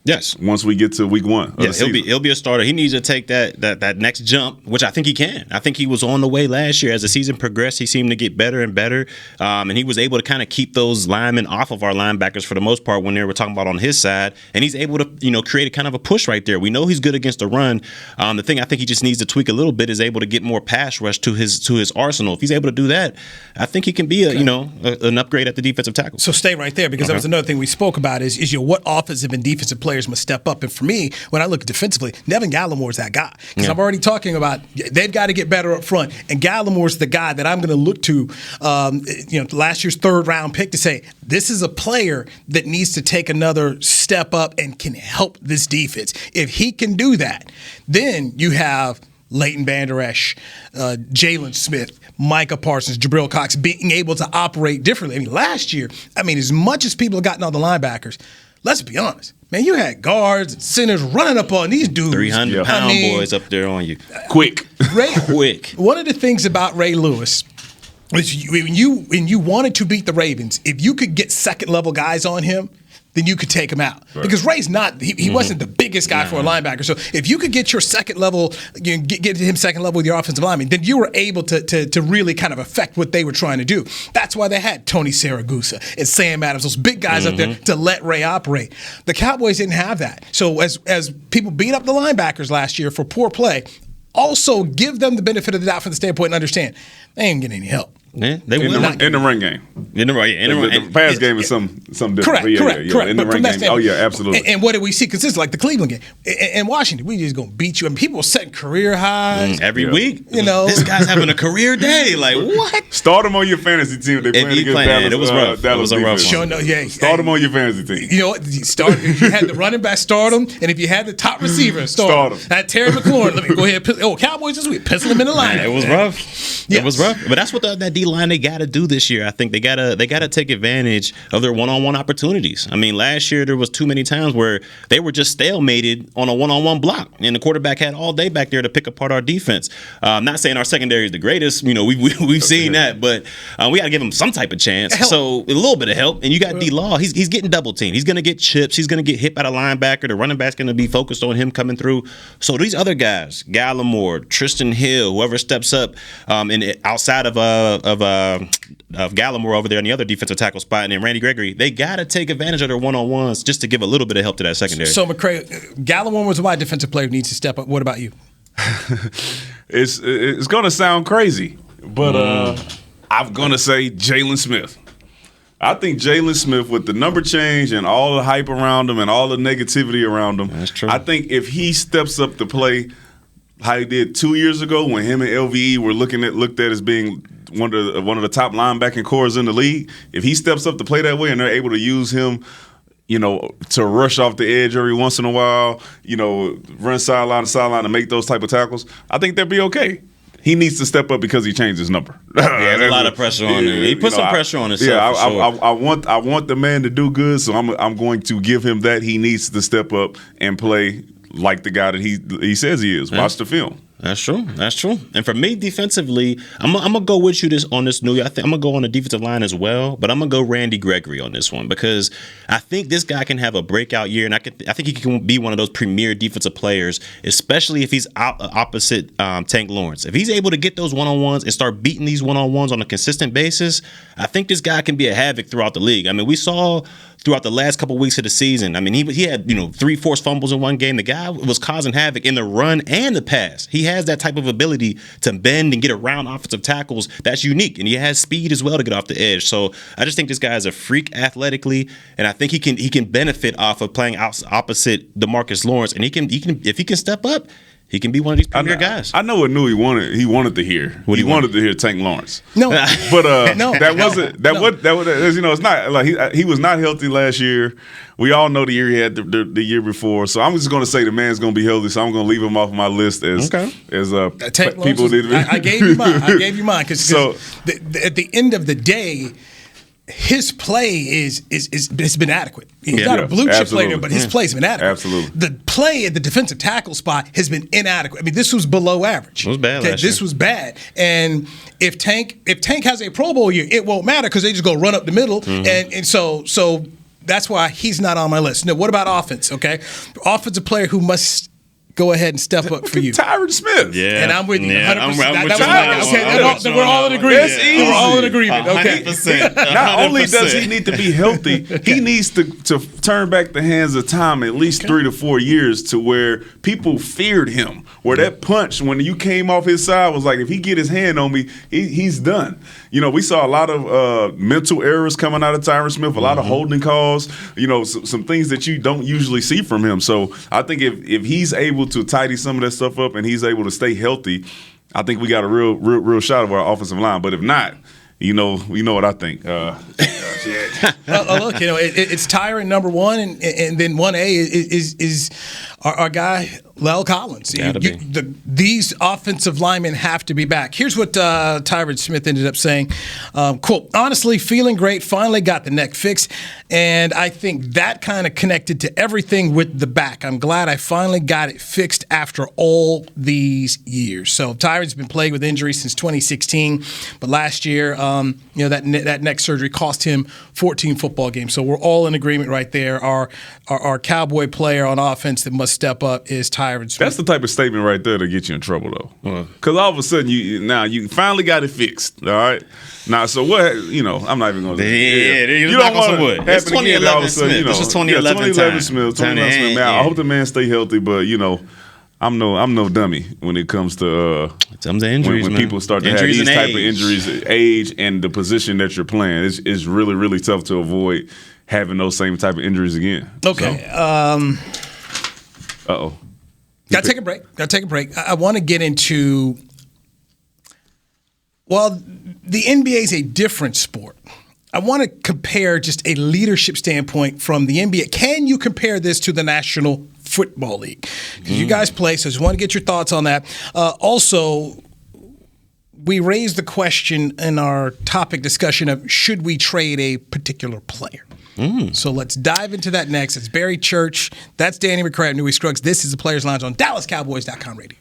Yes. Once we get to week one. He'll be a starter. He needs to take that next jump, which I think he can. I think he was on the way last year. As the season progressed, he seemed to get better and better. And he was able to kind of keep those linemen off of our linebackers for the most part when they were talking about on his side. And he's able to, create a kind of a push right there. We know he's good against the run. The thing I think he just needs to tweak a little bit is able to get more pass rush to his arsenal. If he's able to do that, I think he can be an upgrade at the defensive tackle. So stay right there, because that was another thing we spoke about is what offensive and defensive players must step up. And for me, when I look defensively, Neville Gallimore is that guy. Because I'm already talking about they've got to get better up front. And Gallimore's the guy that I'm going to look to, last year's third-round pick to say, this is a player that needs to take another step up and can help this defense. If he can do that, then you have Leighton Vander Esch, Jalen Smith, Micah Parsons, Jabril Cox being able to operate differently. I mean, last year, as much as people have gotten all the linebackers, let's be honest. Man, you had guards and centers running up on these dudes. 300-pound boys up there on you. Quick. Quick. One of the things about Ray Lewis is when you wanted to beat the Ravens, if you could get second-level guys on him, then you could take him out. Right. Because Ray's not, he wasn't the biggest guy for a linebacker. So if you could get your second level, get him second level with your offensive lineman, then you were able to really kind of affect what they were trying to do. That's why they had Tony Saragusa and Sam Adams, those big guys up there to let Ray operate. The Cowboys didn't have that. So as people beat up the linebackers last year for poor play, also give them the benefit of the doubt from the standpoint and understand they ain't getting any help. Yeah, they in the run game. The pass game is some different. Correct. In the run game. Absolutely. And what did we see? Because this is like the Cleveland game. In Washington, we just going to beat you. And people are setting career highs. Every week. This guy's having a career day. Like, what? Start him on your fantasy team. They're playing against Dallas. It was rough. It was a rough one. Start him on your fantasy team. You know what? If you had the running back, start him. And if you had the top receiver, start him. That Terry McLaurin, let me go ahead. Cowboys this week. Pistol him in the line. It was rough. It was rough. But that's what that D-line, they got to do this year. I think they gotta take advantage of their one-on-one opportunities. I mean, last year there was too many times where they were just stalemated on a one-on-one block, and the quarterback had all day back there to pick apart our defense. I'm not saying our secondary is the greatest. We've seen that, but we got to give him some type of chance. So a little bit of help, and you got D-Law. He's getting double teamed. He's gonna get chips. He's gonna get hit by the linebacker. The running back's gonna be focused on him coming through. So these other guys, Gallimore, Tristan Hill, whoever steps up, and outside of Gallimore over there in the other defensive tackle spot, and then Randy Gregory, they got to take advantage of their one-on-ones just to give a little bit of help to that secondary. So, McCray, Gallimore was why a defensive player needs to step up. What about you? It's going to sound crazy, But I'm going to say Jalen Smith. I think Jalen Smith, with the number change and all the hype around him and all the negativity around him, that's true. I think if he steps up to play how he did 2 years ago when him and LVE were looked at as being one of the top linebacking cores in the league, if he steps up to play that way and they're able to use him, to rush off the edge every once in a while, run sideline to sideline and make those type of tackles, I think they'll be okay. He needs to step up because he changed his number. There's a lot of pressure on him. He put some pressure on himself. Yeah, for sure. I want the man to do good, so I'm going to give him that. He needs to step up and play like the guy that he says he is. Watch the film. That's true. And for me, defensively, I'm gonna go with you on this new. I think I'm gonna go on the defensive line as well, but I'm gonna go Randy Gregory on this one because I think this guy can have a breakout year, and I think he can be one of those premier defensive players, especially if he's opposite Tank Lawrence. If he's able to get those one-on-ones and start beating these one-on-ones on a consistent basis, I think this guy can be a havoc throughout the league. I mean, we saw throughout the last couple weeks of the season. I mean, he had 3 forced fumbles in one game. The guy was causing havoc in the run and the pass. He has that type of ability to bend and get around offensive tackles that's unique, and he has speed as well to get off the edge. So I just think this guy is a freak athletically, and I think he can benefit off of playing opposite DeMarcus Lawrence, and he can if he can step up, he can be one of these premier guys. I know what Newy wanted. He wanted to hear. He wanted to hear Tank Lawrence. No, but it's not like he was not healthy last year. We all know the year he had the year before. So I'm just going to say the man's going to be healthy. So I'm going to leave him off my list as people did. I gave you mine because at the end of the day, his play has been adequate. He's not a blue chip player, but his play's been adequate. Absolutely. The play at the defensive tackle spot has been inadequate. I mean, this was below average. It was bad last year. This was bad. And if Tank has a Pro Bowl year, it won't matter because they just go run up the middle. And so that's why he's not on my list. Now, what about offense? Okay, offensive player who must go ahead and step up for you. Tyrone Smith. Yeah. And I'm with you. 100%. We're all in agreement. We're all in agreement. Okay. 100%. Not only does he need to be healthy, he needs to turn back the hands of time at least 3 to 4 years to where people feared him. Where that punch, when you came off his side, was like, if he get his hand on me, he's done. We saw a lot of mental errors coming out of Tyrone Smith, a lot of holding calls, some things that you don't usually see from him. So I think if he's able to tidy some of that stuff up and he's able to stay healthy, I think we got a real shot of our offensive line. But if not, you know what I think. Look, it's Tyrone number 1, and then 1A is our guy Lel Collins. These offensive linemen have to be back. Here's what Tyrone Smith ended up saying, quote, honestly, feeling great, finally got the neck fixed, and I think that kind of connected to everything with the back. I'm glad I finally got it fixed after all these years. So Tyrone's been plagued with injuries since 2016, but last year, that neck surgery cost him 14 football games. So we're all in agreement right there. Our Cowboy player on offense that must step up is Tyrone Smith. That's the type of statement right there to get you in trouble, though. Because all of a sudden, you finally got it fixed. All right. Now, so what? I'm not even going to. You don't want to. It's 2011 Smith. This was 2011 Smith. 2011 Smith. Man, I hope the man stay healthy, but I'm no dummy when it comes to some of the injuries. When people start to have these type of injuries, age and the position that you're playing, it's really, really tough to avoid having those same type of injuries again. Okay. Uh-oh. Got to take a break. I want to get into, the NBA is a different sport. I want to compare just a leadership standpoint from the NBA. Can you compare this to the National Football League? Because you guys play, so I just want to get your thoughts on that. Also, we raised the question in our topic discussion of should we trade a particular player? So let's dive into that next. It's Barry Church. That's Danny McCray, Newy Scruggs. This is the Players Lounge on DallasCowboys.com radio.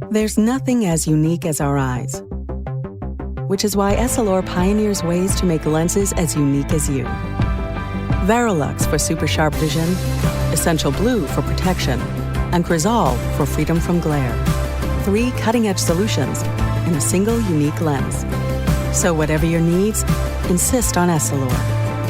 There's nothing as unique as our eyes, which is why Essilor pioneers ways to make lenses as unique as you. Verilux for super sharp vision, Essential Blue for protection, and Crizal for freedom from glare. 3 cutting-edge solutions in a single unique lens. So whatever your needs, insist on Essilor.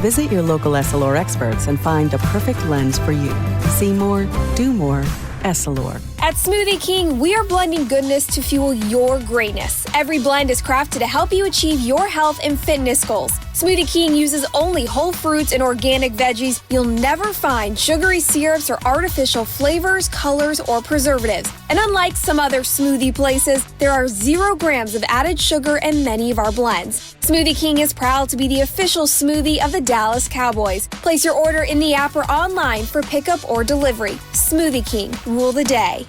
Visit your local Essilor experts and find the perfect lens for you. See more, do more, Essilor. At Smoothie King, we are blending goodness to fuel your greatness. Every blend is crafted to help you achieve your health and fitness goals. Smoothie King uses only whole fruits and organic veggies. You'll never find sugary syrups or artificial flavors, colors, or preservatives. And unlike some other smoothie places, there are 0 grams of added sugar in many of our blends. Smoothie King is proud to be the official smoothie of the Dallas Cowboys. Place your order in the app or online for pickup or delivery. Smoothie King, rule the day.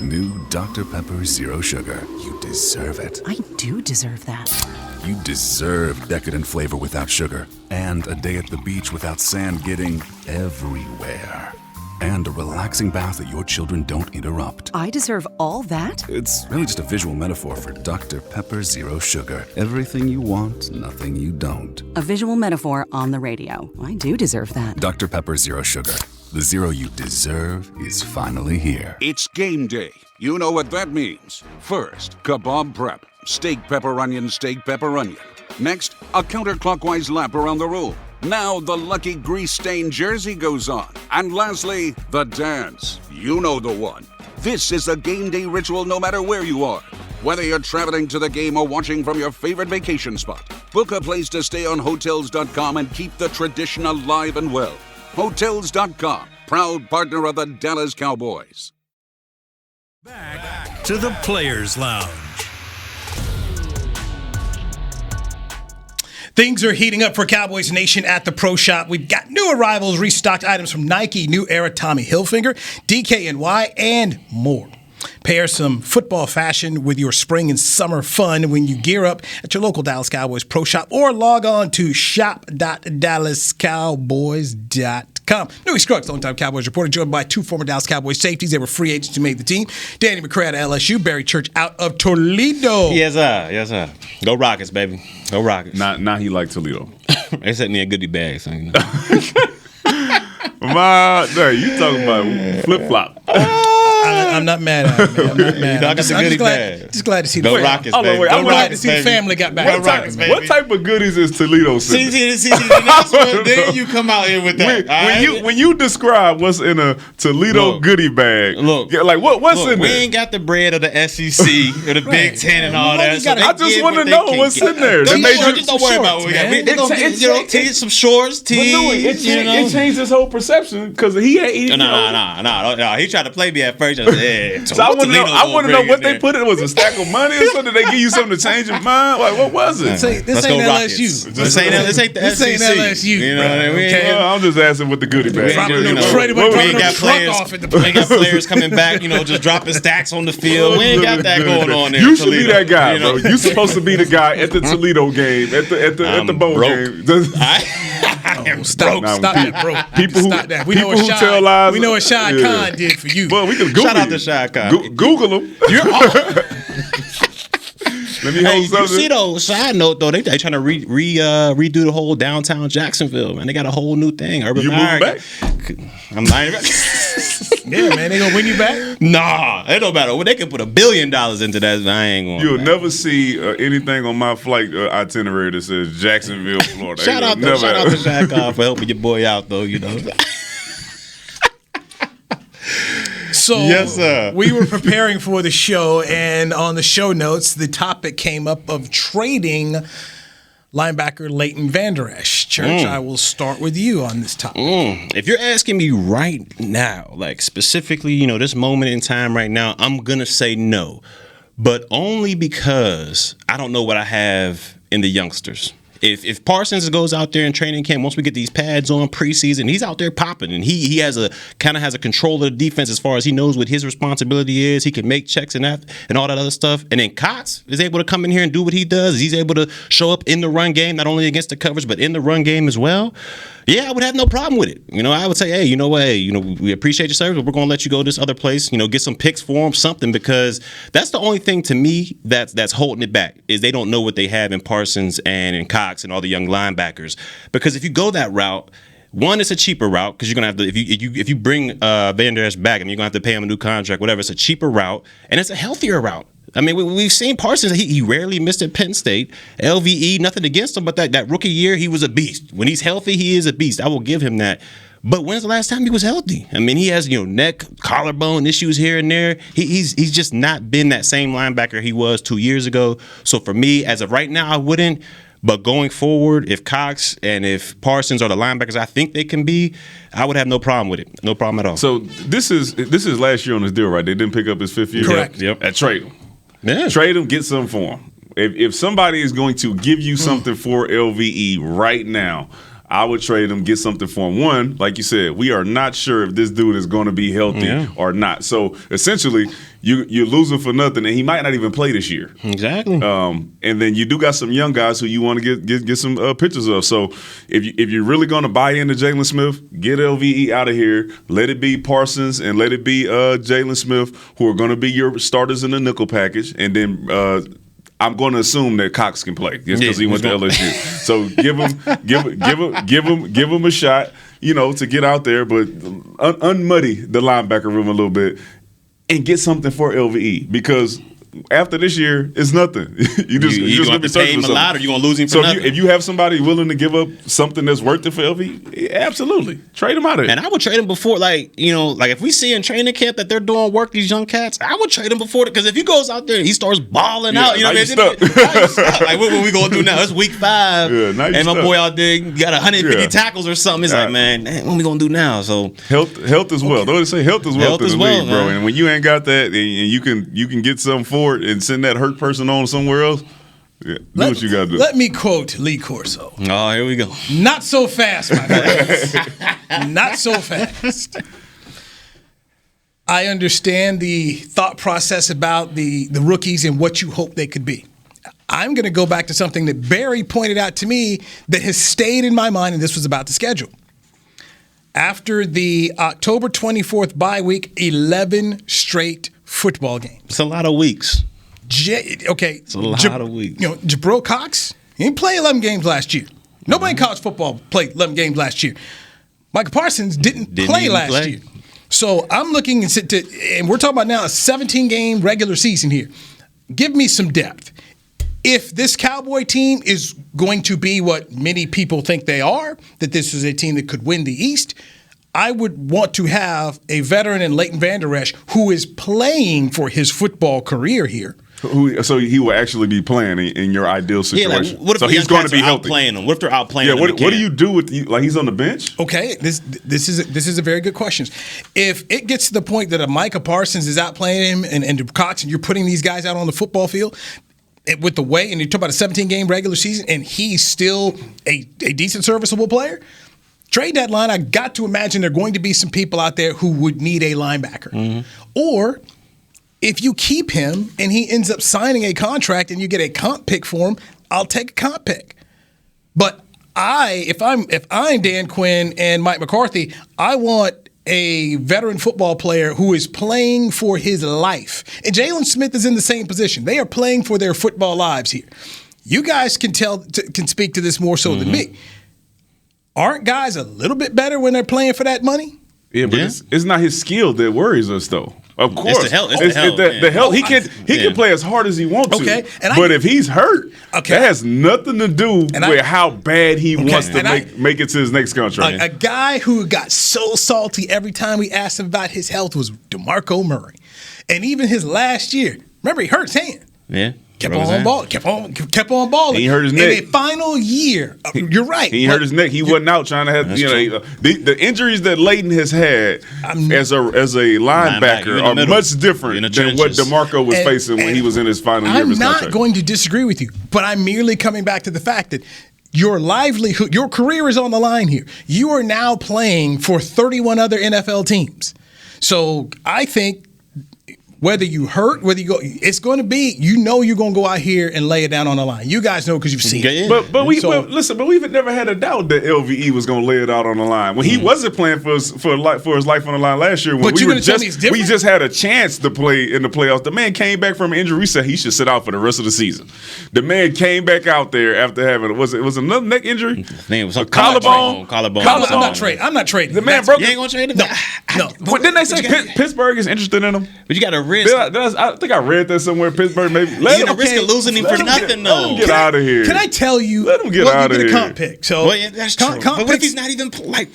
New Dr. Pepper Zero Sugar. You deserve it. I do deserve that. You deserve decadent flavor without sugar, and a day at the beach without sand getting everywhere, and a relaxing bath that your children don't interrupt. I deserve all that? It's really just a visual metaphor for Dr. Pepper Zero Sugar. Everything you want, nothing you don't. A visual metaphor on the radio. I do deserve that. Dr. Pepper Zero Sugar. The zero you deserve is finally here. It's game day. You know what that means. First, kebab prep. Steak, pepper, onion, steak, pepper, onion. Next, a counterclockwise lap around the room. Now the lucky grease-stained jersey goes on. And lastly, the dance. You know the one. This is a game day ritual no matter where you are. Whether you're traveling to the game or watching from your favorite vacation spot, book a place to stay on Hotels.com and keep the tradition alive and well. Hotels.com, proud partner of the Dallas Cowboys. Back to the Players Lounge. Things are heating up for Cowboys Nation at the Pro Shop. We've got new arrivals, restocked items from Nike, New Era Tommy Hilfiger, DKNY, and more. Pair some football fashion with your spring and summer fun when you gear up at your local Dallas Cowboys Pro Shop or log on to shop.dallascowboys.com. Newy Scruggs, longtime Cowboys reporter, joined by 2 former Dallas Cowboys safeties. They were free agents who made the team. Danny McCray out of LSU, Barry Church out of Toledo. Yes, sir. Yes, sir. Go Rockets, baby. Go Rockets. Not he like Toledo. They sent me a goodie bag. So, you know. You talking about flip-flop. I'm not mad at him. I'm not mad. I'm just glad to see the family. Rockets, baby. I'm glad to see the family got back. What type of goodies is Toledo sending? Then you come out here with that. When you describe what's in a Toledo goodie bag, what's in there? We ain't got the bread of the SEC or the Big Ten and all that. I just want to know what's in there. Just don't worry about what we got. They're going to get some shorts, tees. It changed his whole perception because he ain't. No. He tried to play me at first. So I want to know what they put in. Was a stack of money or something? Did they give you something to change your mind? Like, what was it? This ain't LSU. This ain't the SEC. This ain't LSU. You know what I mean? I'm just asking what the goodie bag. We ain't got players coming back, just dropping stacks on the field. We ain't got that going on there. You should be that guy, bro. You supposed to be the guy at the Toledo game, at the bowl game. Stop that, bro. Stop that. We know what Shad Khan did for you. Well, we can Google. Shout out to Shad Khan. Google him. Let me hold something. You see though, side note though, they trying to redo the whole downtown Jacksonville, man. They got a whole new thing. Urban moving back? I'm not even. Yeah, man, they gonna win you back? Nah, it don't matter. They can put $1 billion into that. I ain't going. You'll never see anything on my flight itinerary that says Jacksonville, Florida. Shout out to Shaq for helping your boy out though. So yes, sir. We were preparing for the show, and on the show notes, the topic came up of trading linebacker Leighton Vander Esch. Church, I will start with you on this topic. If you're asking me right now, like specifically, this moment in time right now, I'm going to say no. But only because I don't know what I have in the youngsters. If Parsons goes out there in training camp, once we get these pads on preseason, he's out there popping, and he has a control of the defense as far as he knows what his responsibility is. He can make checks and all that other stuff. And then Cox is able to come in here and do what he does. He's able to show up in the run game, not only against the coverage, but in the run game as well. Yeah, I would have no problem with it. I would say, hey, we appreciate your service, but we're going to let you go this other place, get some picks for them, something, because that's the only thing to me that's holding it back is they don't know what they have in Parsons and in Cox and all the young linebackers. Because if you go that route, one, it's a cheaper route because you're gonna have to if you bring Vander Esch back, you're gonna have to pay him a new contract, whatever. It's a cheaper route and it's a healthier route. We've seen Parsons. He rarely missed at Penn State. LVE, nothing against him, but that rookie year, he was a beast. When he's healthy, he is a beast. I will give him that. But when's the last time he was healthy? I mean, he has, neck, collarbone issues here and there. He's just not been that same linebacker he was 2 years ago. So for me, as of right now, I wouldn't. But going forward, if Cox and if Parsons are the linebackers I think they can be, I would have no problem with it. No problem at all. So this is last year on his deal, right? They didn't pick up his 5th year? Correct. Yep. Trade him. Yeah. Trade him, get something for him. If somebody is going to give you something for LVE right now, I would trade him, get something for him. One, like you said, we are not sure if this dude is going to be healthy or not. So essentially, you're losing for nothing, and he might not even play this year. Exactly. And then you do got some young guys who you want to get some pictures of. So if you're really going to buy into Jalen Smith, get LVE out of here. Let it be Parsons and let it be Jalen Smith, who are going to be your starters in the nickel package, and then. I'm going to assume that Cox can play just because he went to LSU. So give him a shot, to get out there, but unmuddy the linebacker room a little bit and get something for LVE because after this year, it's nothing. you just going to pay him a lot, or you going to lose him for nothing. So if you have somebody willing to give up something that's worth it for LV, absolutely trade him out of it. And I would trade him before, like if we see in training camp that they're doing work, these young cats, I would trade him before because if he goes out there and he starts balling out, now you stuck. Like what we going to do now? It's week 5, and my stuck. boy out there got 150 tackles or something. It's like, man, what we going to do now? So health as well. Don't say health as well in the league, bro. And when you ain't got that, and you can get something for it and send that hurt person on somewhere else. Yeah, do what you got to do. Let me quote Lee Corso. Oh, here we go. Not so fast, my friends. Not so fast. I understand the thought process about the rookies and what you hope they could be. I'm going to go back to something that Barry pointed out to me that has stayed in my mind, and this was about the schedule. After the October 24th bye week, 11 straight football games. It's a lot of weeks. It's a lot of weeks. Jabril Cox, he didn't play 11 games last year. Nobody in college football played 11 games last year. Michael Parsons didn't play last year. So I'm looking and we're talking about now a 17-game regular season here. Give me some depth. If this Cowboy team is going to be what many people think they are, that this is a team that could win the East, I would want to have a veteran in Leighton Vander Esch who is playing for his football career here. So he will actually be playing in your ideal situation. What if he's going to be healthy? Him? What if they're outplaying him? What do you do with he's on the bench? Okay, this is a very good question. If it gets to the point that a Micah Parsons is outplaying him and Cox and you're putting these guys out on the football field with the way, and you talk about a 17-game regular season and he's still a decent serviceable player, trade deadline, I got to imagine there are going to be some people out there who would need a linebacker. Mm-hmm. Or if you keep him and he ends up signing a contract and you get a comp pick for him, I'll take a comp pick. But if I'm Dan Quinn and Mike McCarthy, I want a veteran football player who is playing for his life. And Jalen Smith is in the same position. They are playing for their football lives here. You guys can speak to this more so than me. Aren't guys a little bit better when they're playing for that money? Yeah, but it's not his skill that worries us, though. Of course, it's the health. He can play as hard as he wants to. Okay, but if he's hurt, that has nothing to do with how bad he wants to make it to his next contract. A guy who got so salty every time we asked him about his health was DeMarco Murray, and even his last year. Remember, he hurt his hand. Yeah. Kept on balling. He hurt his neck. In the final year, you're right. He hurt his neck. He wasn't out trying to have the injuries that Leighton has had as a linebacker are much different than what DeMarco was facing when he was in his final year of his contract. I'm not going to disagree with you, but I'm merely coming back to the fact that your livelihood, your career is on the line here. You are now playing for 31 other NFL teams. So I think whether you hurt, whether you go, it's going to be, you're going to go out here and lay it down on the line. You guys know because you've seen it. But we've never had a doubt that LVE was going to lay it out on the line. When he wasn't playing for his life on the line last year, when we just had a chance to play in the playoffs, the man came back from an injury. We said he should sit out for the rest of the season. The man came back out there after having, was another neck injury? It was a collarbone. I'm not trading. The man broke. You ain't going to trade him? No. Didn't they say Pittsburgh is interested in him? But you got to risk. I think I read that somewhere in Pittsburgh. Maybe you get a risk of losing him for nothing, though. Let him get out of here. Can I tell you? Let him get out of here. A comp pick. So that's true. But what if he's not even like?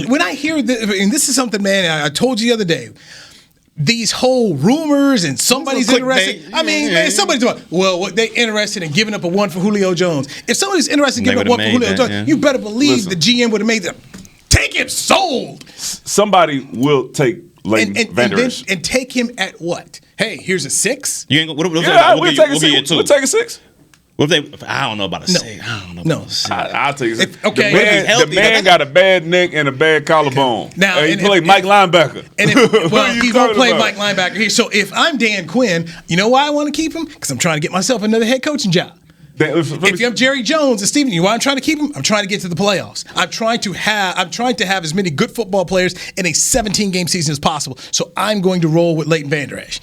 When I hear this, and this is something, man, I told you the other day. These whole rumors and somebody's interested. I mean, man, somebody's doing, well, they interested in giving up a one for Julio Jones. If somebody's interested in giving up one for Julio Jones, you better believe the GM would have made them. Take him sold. Somebody will take Leighton Vander Esch. And take him at what? Hey, here's a 6. You ain't. We'll take a 6. What if I don't know about a 6. I don't know. No, I'll take it. Okay, the man got a bad neck and a bad collarbone. Okay. Now he played Mike linebacker. And he won't play Mike linebacker here. So if I'm Dan Quinn, you know why I want to keep him? Because I'm trying to get myself another head coaching job. If I'm Jerry Jones and Steven, you know why I'm trying to keep him? I'm trying to get to the playoffs. I'm trying to have as many good football players in a 17-game season as possible. So I'm going to roll with Leighton Vander Esch.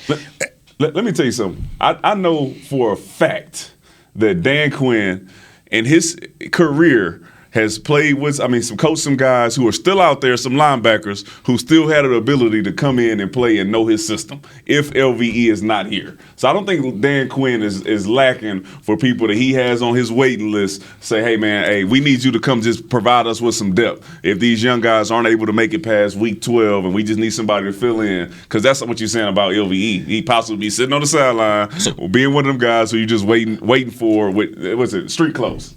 Let me tell you something. I know for a fact that Dan Quinn in his career has played with, some guys who are still out there, some linebackers who still had the ability to come in and play and know his system if LVE is not here. So I don't think Dan Quinn is lacking for people that he has on his waiting list. Say, hey, man, we need you to come just provide us with some depth. If these young guys aren't able to make it past week 12 and we just need somebody to fill in, because that's what you're saying about LVE. He possibly be sitting on the sideline or being one of them guys who you just waiting for with, street clothes.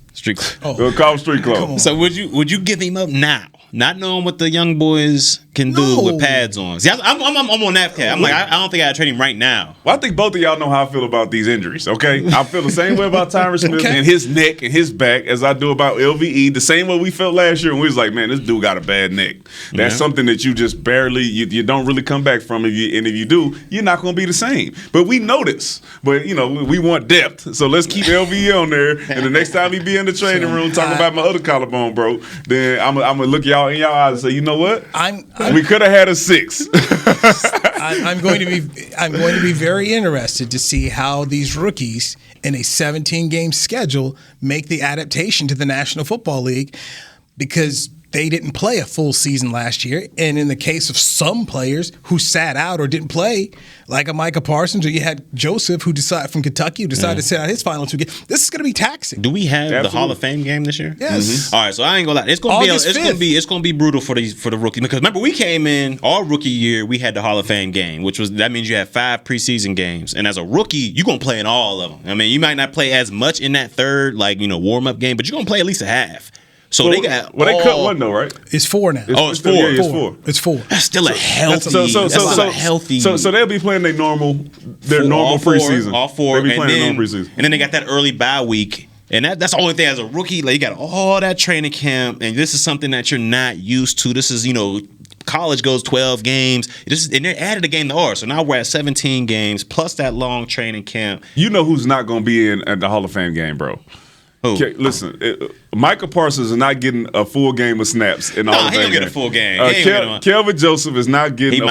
We'll call him street clothes. So would you give him up now, not knowing what the young boys can do with pads on? See, I'm on that cat. I'm like, I don't think I trade him right now. Well, I think both of y'all know how I feel about these injuries. Okay, I feel the same way about Tyrone Smith and his neck and his back as I do about LVE. The same way we felt last year when we was like, man, this dude got a bad neck. That's something that you just barely, you don't really come back from. If you do, you're not going to be the same. But we know this. But we want depth, so let's keep LVE on there. And the next time he be in the training room talking about my other collarbone, bro, then I'm gonna look y'all in y'all eyes and say, you know what? We could have had a 6. I'm going to be very interested to see how these rookies in a 17-game schedule make the adaptation to the National Football League, because they didn't play a full season last year. And in the case of some players who sat out or didn't play, like a Micah Parsons, or you had Joseph from Kentucky who decided to sit out his final 2 games. This is going to be taxing. Do we have the Hall of Fame game this year? Yes. Mm-hmm. All right, so I ain't gonna lie. It's gonna be brutal for the rookie, because remember we came in our rookie year, we had the Hall of Fame game, that means you had 5 preseason games, and as a rookie you're gonna play in all of them. I mean, you might not play as much in that third warm up game, but you're gonna play at least a half. So they got. Well, they cut one though, right? It's 4 now. It's 4. Yeah, it's 4. It's 4. That's still a healthy. Healthy. So they'll be playing their normal preseason. All 4. They'll be playing their normal preseason. And then they got that early bye week. And that's the only thing as a rookie. Like, you got all that training camp, and this is something that you're not used to. This is, college goes 12 games. And they added a game to ours. So now we're at 17 games plus that long training camp. You know who's not going to be in at the Hall of Fame game, bro? Okay, listen, Micah Parsons is not getting a full game of snaps in the Hall of Fame. He don't get a full game. Kelvin Joseph is not getting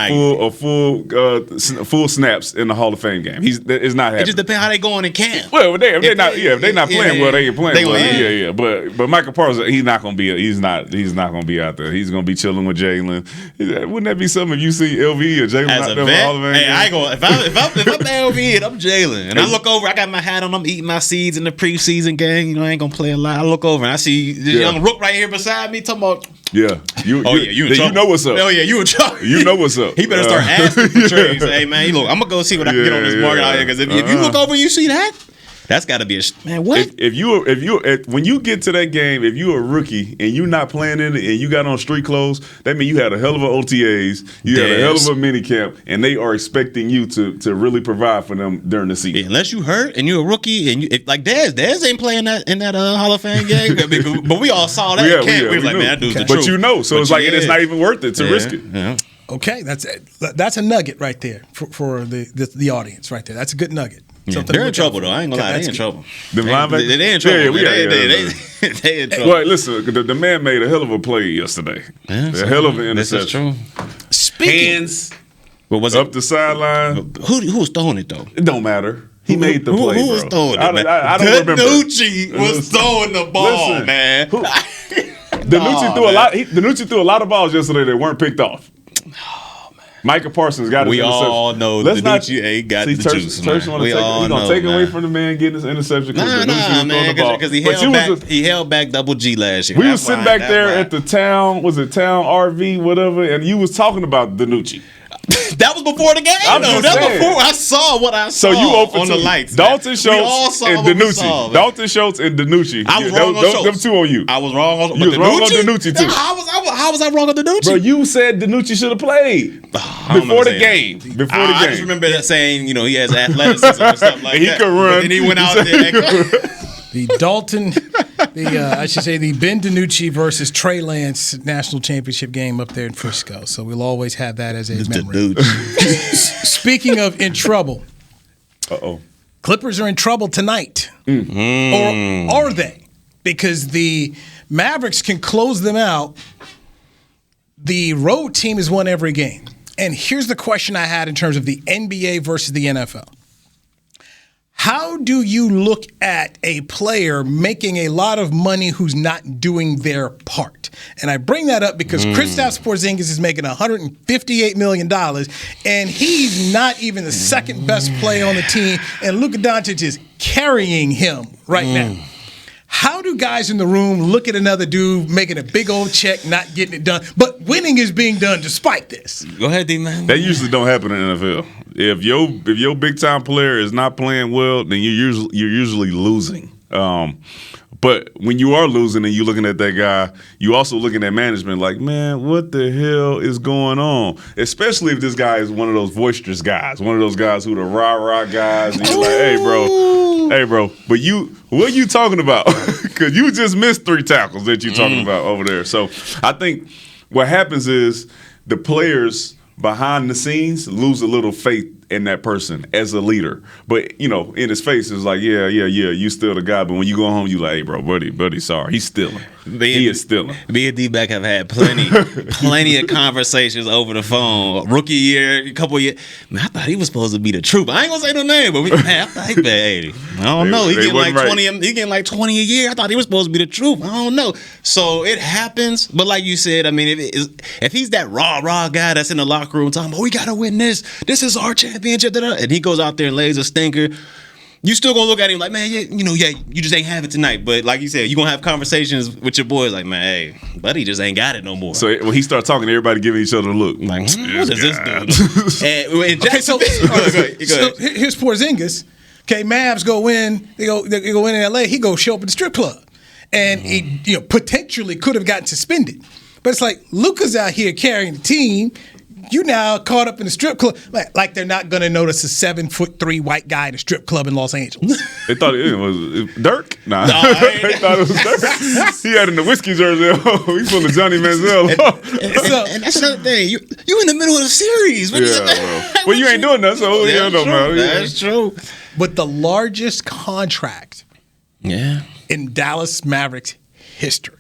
full snaps in the Hall of Fame game. It's not happening. It just depends how they going in camp. Well, if they're not playing well, they ain't playing well. But Micah Parsons, he's not going to be. He's not going to be out there. He's going to be chilling with Jalen. Wouldn't that be something if you see LV or Jalen out there in the Hall of Fame? Hey, I ain't going. If I'm LV and I'm Jalen, and I look over, I got my hat on, I'm eating my seeds in the preseason game. I ain't gonna play a lot. I look over and I see this young rook right here beside me talking about. Yeah, you in trouble. You know what's up. Oh yeah, you in trouble. You know what's up. He better start asking for trades. Hey man, look, I'm gonna go see what I can get on this market out here, because if you look over and you see that, that's got to be what? When you get to that game, if you're a rookie and you're not playing in it and you got on street clothes, that means you had a hell of a OTAs, you had a hell of a mini camp, and they are expecting you to really provide for them during the season. Yeah, unless you hurt and you're a rookie and Dez ain't playing in that Hall of Fame game, but we all saw that. We was like, man, that dude's the truth. But so it's like it's not even worth it to risk it. Yeah. Okay, that's a nugget right there for the audience right there. That's a good nugget. Yeah, they're in trouble, though. I ain't gonna lie. They in trouble. The linebackers? They in trouble. They in trouble. Well, listen, the man made a hell of a play yesterday. A hell of an interception. This is true. Hands up the sideline. Who was throwing it, though? It don't matter. He made the play, Who was throwing it, man? I don't remember. Danucci was throwing the ball, man. Danucci threw a lot of balls yesterday that weren't picked off. Micah Parsons got his interception. We all know DiNucci ain't got the juice. He's going to take away from the man getting his interception. Nah, man, because he held back Double G last year. We was sitting back there at the Town RV, whatever, and you was talking about DiNucci. That was before the game. Before I saw what I saw on the lights. Dalton Schultz and DiNucci. Dalton Schultz and DiNucci. I was wrong on Schultz. Them two on you. I was wrong on You was wrong on DiNucci too. How was I wrong on DiNucci? Bro, you said DiNucci should have played before the game. I just remember that saying, he has athleticism and stuff like that. He could run. But then he went out there. The Ben DiNucci versus Trey Lance national championship game up there in Frisco. So we'll always have that as a memory. Speaking of in trouble, Clippers are in trouble tonight. Or are they? Because the Mavericks can close them out. The road team has won every game. And here's the question I had in terms of the NBA versus the NFL. How do you look at a player making a lot of money who's not doing their part? And I bring that up because Kristaps Porzingis is making $158 million, and he's not even the second best player on the team, and Luka Doncic is carrying him right now. How do guys in the room look at another dude making a big old check, not getting it done, but winning is being done despite this? Go ahead, D-Man. That usually don't happen in the NFL. If your big time player is not playing well, then you're usually losing. But when you are losing and you're looking at that guy, you also looking at management like, man, what the hell is going on? Especially if this guy is one of those boisterous guys, one of those guys who the rah-rah guys. And you're like, hey, bro. But what are you talking about? Because you just missed 3 tackles that you're talking about over there. So I think what happens is the players behind the scenes lose a little faith in that person as a leader. But, in his face, it's like, yeah, you still the guy. But when you go home, you like, hey, bro, buddy, sorry. He's stealing. He is stealing. Me and D-Back have had plenty of conversations over the phone. Rookie year, a couple years. Man, I thought he was supposed to be the truth. I ain't going to say no name, but I thought he bad 80. I don't know. He getting like 20 a year. I thought he was supposed to be the truth. I don't know. So it happens. But like you said, I mean, if he's that raw guy that's in the locker room talking about, we got to win this. This is our championship. And he goes out there and lays a stinker. You still gonna look at him like, man, you just ain't have it tonight. But like you said, you gonna have conversations with your boys like, man, hey, buddy just ain't got it no more. So when he starts talking, everybody giving each other a look. Like, what is this dude? Okay, so here's Porzingis. Okay, Mavs go in. They go in LA. He go show up at the strip club, and he potentially could have gotten suspended. But it's like Luka's out here carrying the team. You now caught up in the strip club, like they're not going to notice a 7'3" white guy in a strip club in Los Angeles. They thought it was Dirk. Nah, they thought it was Dirk. He had in the whiskey jersey. He's full of Johnny Manziel. And that's another thing. You in the middle of the series. Bro. Well, you ain't doing that, so That's true. But the largest contract, in Dallas Mavericks history.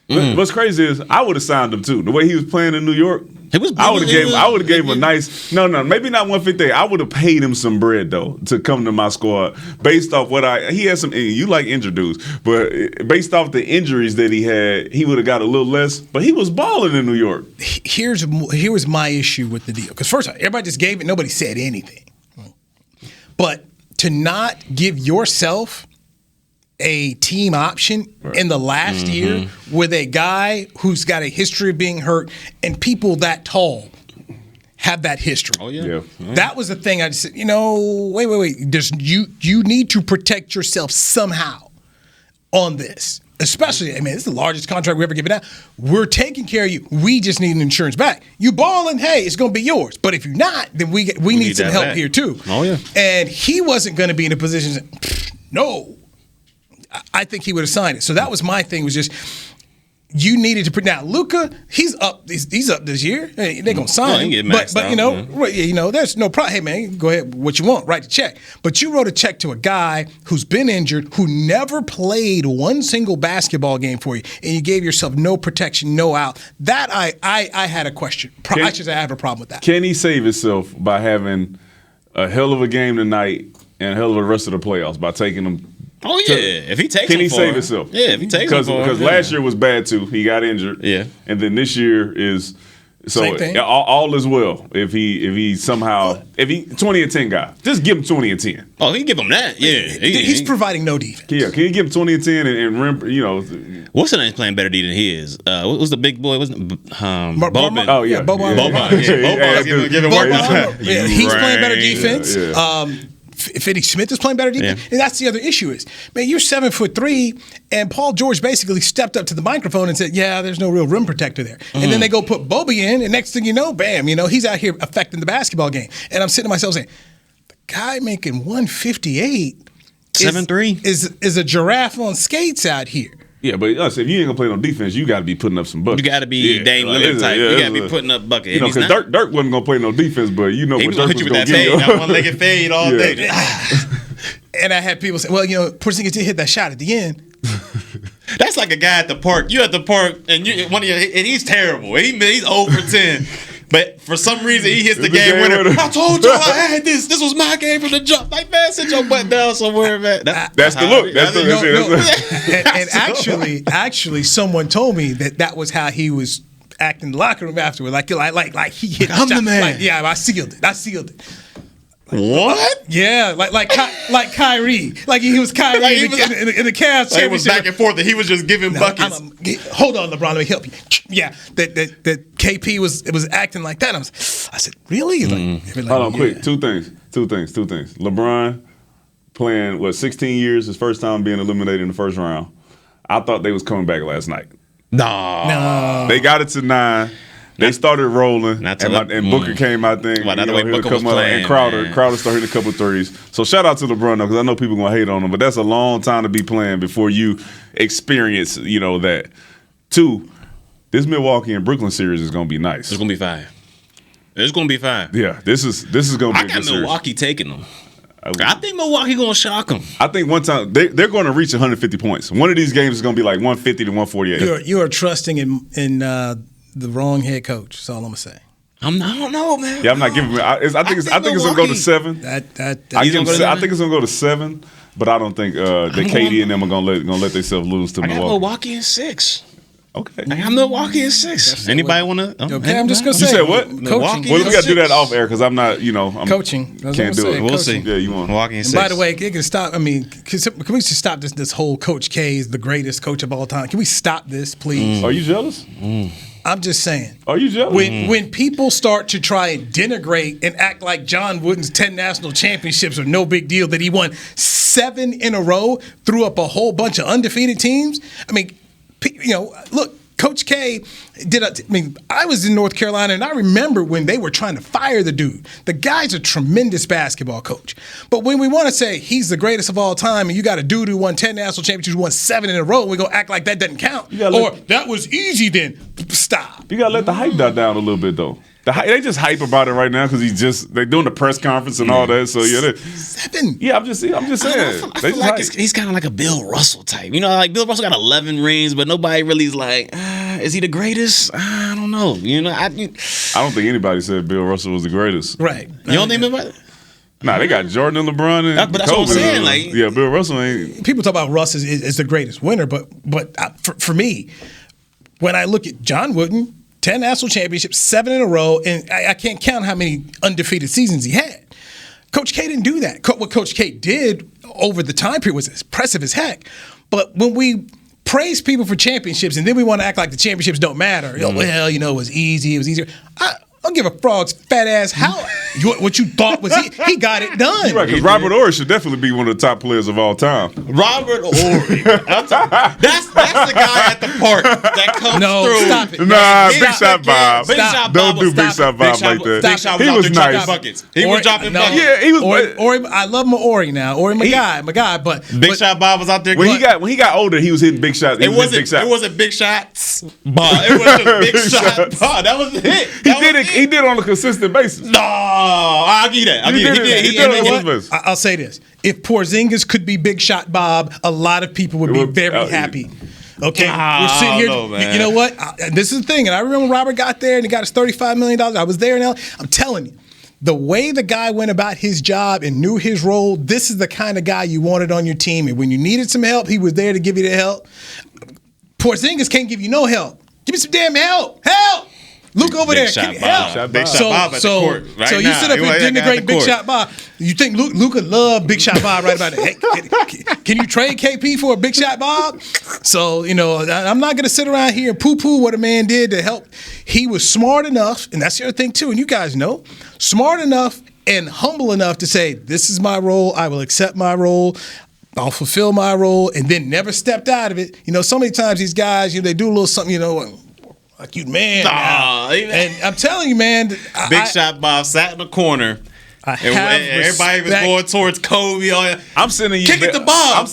What's crazy is I would have signed him too. The way he was playing in New York, I would have gave him a nice. No, maybe not 150. I would have paid him some bread though to come to my squad based off what he had some. You like injured dudes, but based off the injuries that he had, he would have got a little less. But he was balling in New York. Here was my issue with the deal because first off, everybody just gave it. Nobody said anything. But to not give yourself a team option in the last year with a guy who's got a history of being hurt and people that tall have that history. Oh, yeah. That was the thing I just said, wait. You need to protect yourself somehow on this. Especially, this is the largest contract we ever given out. We're taking care of you. We just need an insurance back. You balling, hey, it's going to be yours. But if you're not, then we need some help here too. Oh, yeah. And he wasn't going to be in a position no. I think he would have signed it. So that was my thing. Was just you needed to. Now Luka, he's up. He's up this year. Hey, they're gonna sign him. But there's no problem. Hey man, go ahead. What you want? Write the check. But you wrote a check to a guy who's been injured, who never played one single basketball game for you, and you gave yourself no protection, no out. That I had a question. I have a problem with that. Can he save himself by having a hell of a game tonight and a hell of a rest of the playoffs by taking them? Oh yeah, if he takes, can he save himself? Yeah, if he takes, because last year was bad too. He got injured. Yeah, and then this year is So all is well if he 20-10 guy, just give him 20-10. Oh, he give him that, yeah. He's providing no defense. Yeah, can you give him 20-10 and what's the name playing better D than he is? What was the big boy? Wasn't Boban? Oh yeah, Boban. Boban's giving work. Yeah, he's playing better defense. Finney Smith is playing better defense, and that's the other issue is, man, you're 7'3", and Paul George basically stepped up to the microphone and said, yeah, there's no real rim protector there. And then they go put Bobby in, and next thing you know, bam, he's out here affecting the basketball game. And I'm sitting to myself saying, the guy making 158 7'3" is a giraffe on skates out here. Yeah, but if you ain't gonna play no defense, you got to be putting up some buckets. You got to be Dame Lillard type. You got to be putting up buckets. Because Dirk wasn't gonna play no defense, but he what was Dirk hit you was with that gonna fade, give that one-legged fade all day. And I had people say, well, Porzingis did hit that shot at the end. That's like a guy at the park. You at the park, and and he's terrible. He's 0 for 10. But for some reason, he hits the game winner. I told you I had this. This was my game from the jump. Like, man, sit your butt down somewhere, man. That's the look. And actually, someone told me that was how he was acting in the locker room afterward. Like he hit. I'm the man. Like, yeah, I sealed it. What? Yeah, like Kyrie. Like he was Kyrie in the Cavs championship. It was back and forth, and he was just giving buckets. Hold on, LeBron, let me help you. Yeah, that KP was acting like that. I said, really? Hold on, quick. Two things. LeBron playing 16 years, his first time being eliminated in the first round. I thought they was coming back last night. No. They got it to 9. They started rolling, and Booker came out there. Booker was playing, and Crowder started hitting a couple of threes. So shout out to LeBron, though, because I know people going to hate on him, but that's a long time to be playing before you experience, that. 2, this Milwaukee and Brooklyn series is going to be nice. It's going to be fine. It's going to be fine. Yeah, this is going to be a good series. I got Milwaukee taking them. I think Milwaukee going to shock them. I think one time they're going to reach 150 points. One of these games is going to be like 150 to 148. You are trusting in the wrong head coach. That's all I'm gonna say. I don't know, man. Yeah, I'm not giving. I think it's gonna go to 7. I think it's gonna go to 7, but I don't think that KD and them are gonna let themselves lose to Milwaukee. Milwaukee in 6. Okay, I got Milwaukee in 6. Anybody want to? Okay, I'm just gonna say. You said what? Coaching. Well, we got to do that off air because I'm not. I'm coaching. Can't do it. We'll see. Yeah, you want Milwaukee in 6. By the way, it can stop. I mean, can we just stop this whole Coach K is the greatest coach of all time? Can we stop this, please? Are you jealous? I'm just saying. Are you jealous? When people start to try and denigrate and act like John Wooden's 10 national championships are no big deal, that he won 7 in a row, threw up a whole bunch of undefeated teams. I mean, look, Coach K I was in North Carolina, and I remember when they were trying to fire the dude. The guy's a tremendous basketball coach. But when we want to say he's the greatest of all time, and you got a dude who won 10 national championships, who won 7 in a row, we're going to act like that doesn't count. Or that was easy then. Stop. You got to let the hype die down a little bit, though. They just hype about it right now because they're doing the press conference and all that. So 7. Yeah, I'm just saying. I feel like he's kind of like a Bill Russell type. Like Bill Russell got 11 rings, but nobody really is like, is he the greatest? I don't know. I don't think anybody said Bill Russell was the greatest. Right. You don't think anybody? Nah, they got Jordan and LeBron and but that's Kobe. What I'm saying. Yeah, Bill Russell ain't. People talk about Russ as the greatest winner, but for me, when I look at John Wooden, 10 national championships, 7 in a row, and I can't count how many undefeated seasons he had. Coach K didn't do that. What Coach K did over the time period was impressive as heck. But when we praise people for championships and then we want to act like the championships don't matter, it was easy, it was easier. I don't give a frog's fat ass what you thought was he got it done. You're right, because Robert Horry should definitely be one of the top players of all time. Robert Horry. That's the guy at the park that comes through. Stop it. Nah, Big Shot Bob. Don't do Big Shot Bob like that. Big Shot he was nice. Buckets. He was dropping buckets. Yeah, he was. Ori, I love my Ori now. Ori, my guy. But Big Shot Bob was out there. When he got older, he was hitting big shots. It wasn't Big Shots Bob. It was just Big Shot Bob. That was the hit. He did it on a consistent basis. No, I'll give you that. I'll say this. If Porzingis could be Big Shot Bob, a lot of people would be very happy. Okay, we're sitting here. You know what? This is the thing. And I remember Robert got there and he got his $35 million. I was there now. I'm telling you, the way the guy went about his job and knew his role, this is the kind of guy you wanted on your team. And when you needed some help, he was there to give you the help. Porzingis can't give you no help. Give me some damn help. Help! Luke over Big there. Shot Big Bob at the court right so you now. sit up and denigrate Big Shot Bob. You think Luke would love Big Shot Bob right about it? Hey, can you trade KP for a Big Shot Bob? So, I'm not going to sit around here and poo-poo what a man did to help. He was smart enough, and that's the other thing too, and you guys know, smart enough and humble enough to say, this is my role, I will accept my role, I'll fulfill my role, and then never stepped out of it. So many times these guys, they do a little something, like you, man. And I'm telling you, man. Big Shot Bob sat in the corner. Everybody was going towards Kobe. I'm sending you. Kick it to Bob. I'm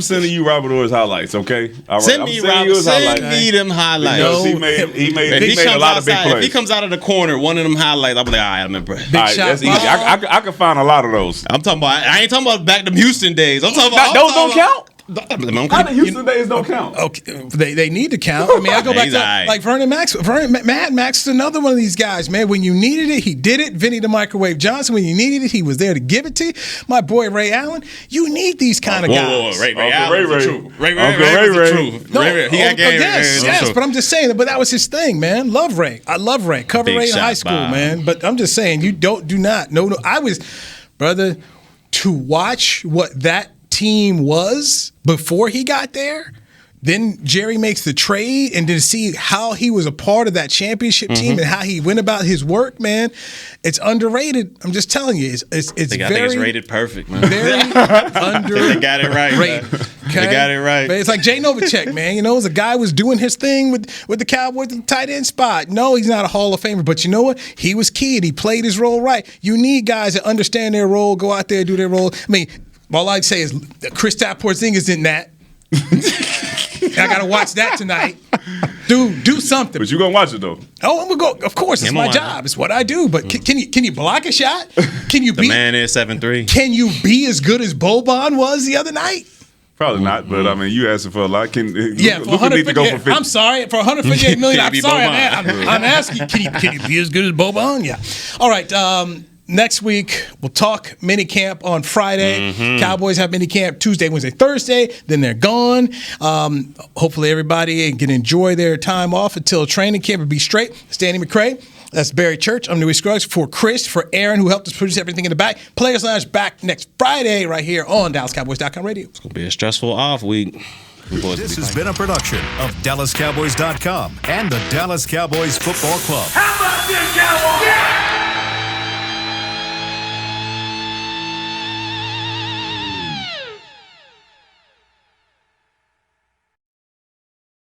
sending you Robert Orr's highlights. Okay. All right. Send me them highlights. He made a lot of big plays. If he comes out of the corner, one of them highlights, I'll be like, all right, I remember. That's easy. I can find a lot of those. I'm talking about. I ain't talking about back to Houston days. I'm talking about those don't count. How the Houston days don't count? Okay, they need to count. I mean, I go back to like Vernon Max. Mad Max is another one of these guys, man. When you needed it, he did it. Vinny the Microwave Johnson. When you needed it, he was there to give it to you. My boy Ray Allen. You need these kind of guys. Ray Allen was the truth. Ray was the truth. He got game. Yes, but I'm just saying. But that was his thing, man. Love Ray. I love Ray. Cover Ray in high school, man. But I'm just saying, you do not. No. I was, brother, to watch what that team was before he got there, then Jerry makes the trade, and to see how he was a part of that championship team and how he went about his work, man, it's underrated. I'm just telling you, it's I think it's rated perfect, man. Very underrated. They got it right. Okay? They got it right. But it's like Jay Novacek, man. It was a guy who was doing his thing with the Cowboys in the tight end spot. No, he's not a Hall of Famer, but you know what? He was key, and he played his role right. You need guys that understand their role, go out there and do their role. I mean, all I'd say is Kristaps Porzingis in that. I got to watch that tonight. Dude, do something. But you're going to watch it, though. Oh, I'm going to go. Of course, it's my job. It's what I do. But can you block a shot? Can you be? The man is 7'3". Can you be as good as Boban was the other night? Probably not, but I mean, you asking for a lot. For need to go for 50. I'm sorry, for $158 million. I'm sorry, I'm asking. Can you be as good as Boban? Yeah. All right. Next week, we'll talk minicamp on Friday. Cowboys have minicamp Tuesday, Wednesday, Thursday. Then they're gone. Hopefully, everybody can enjoy their time off until training camp and be straight. Stanley McCray. That's Barry Church. I'm Newy Scruggs. For Chris, for Aaron, who helped us produce everything in the back. Players Lounge back next Friday right here on DallasCowboys.com radio. It's going to be a stressful off week. This has been a production of DallasCowboys.com and the Dallas Cowboys Football Club. How about this, Cowboys? Yeah!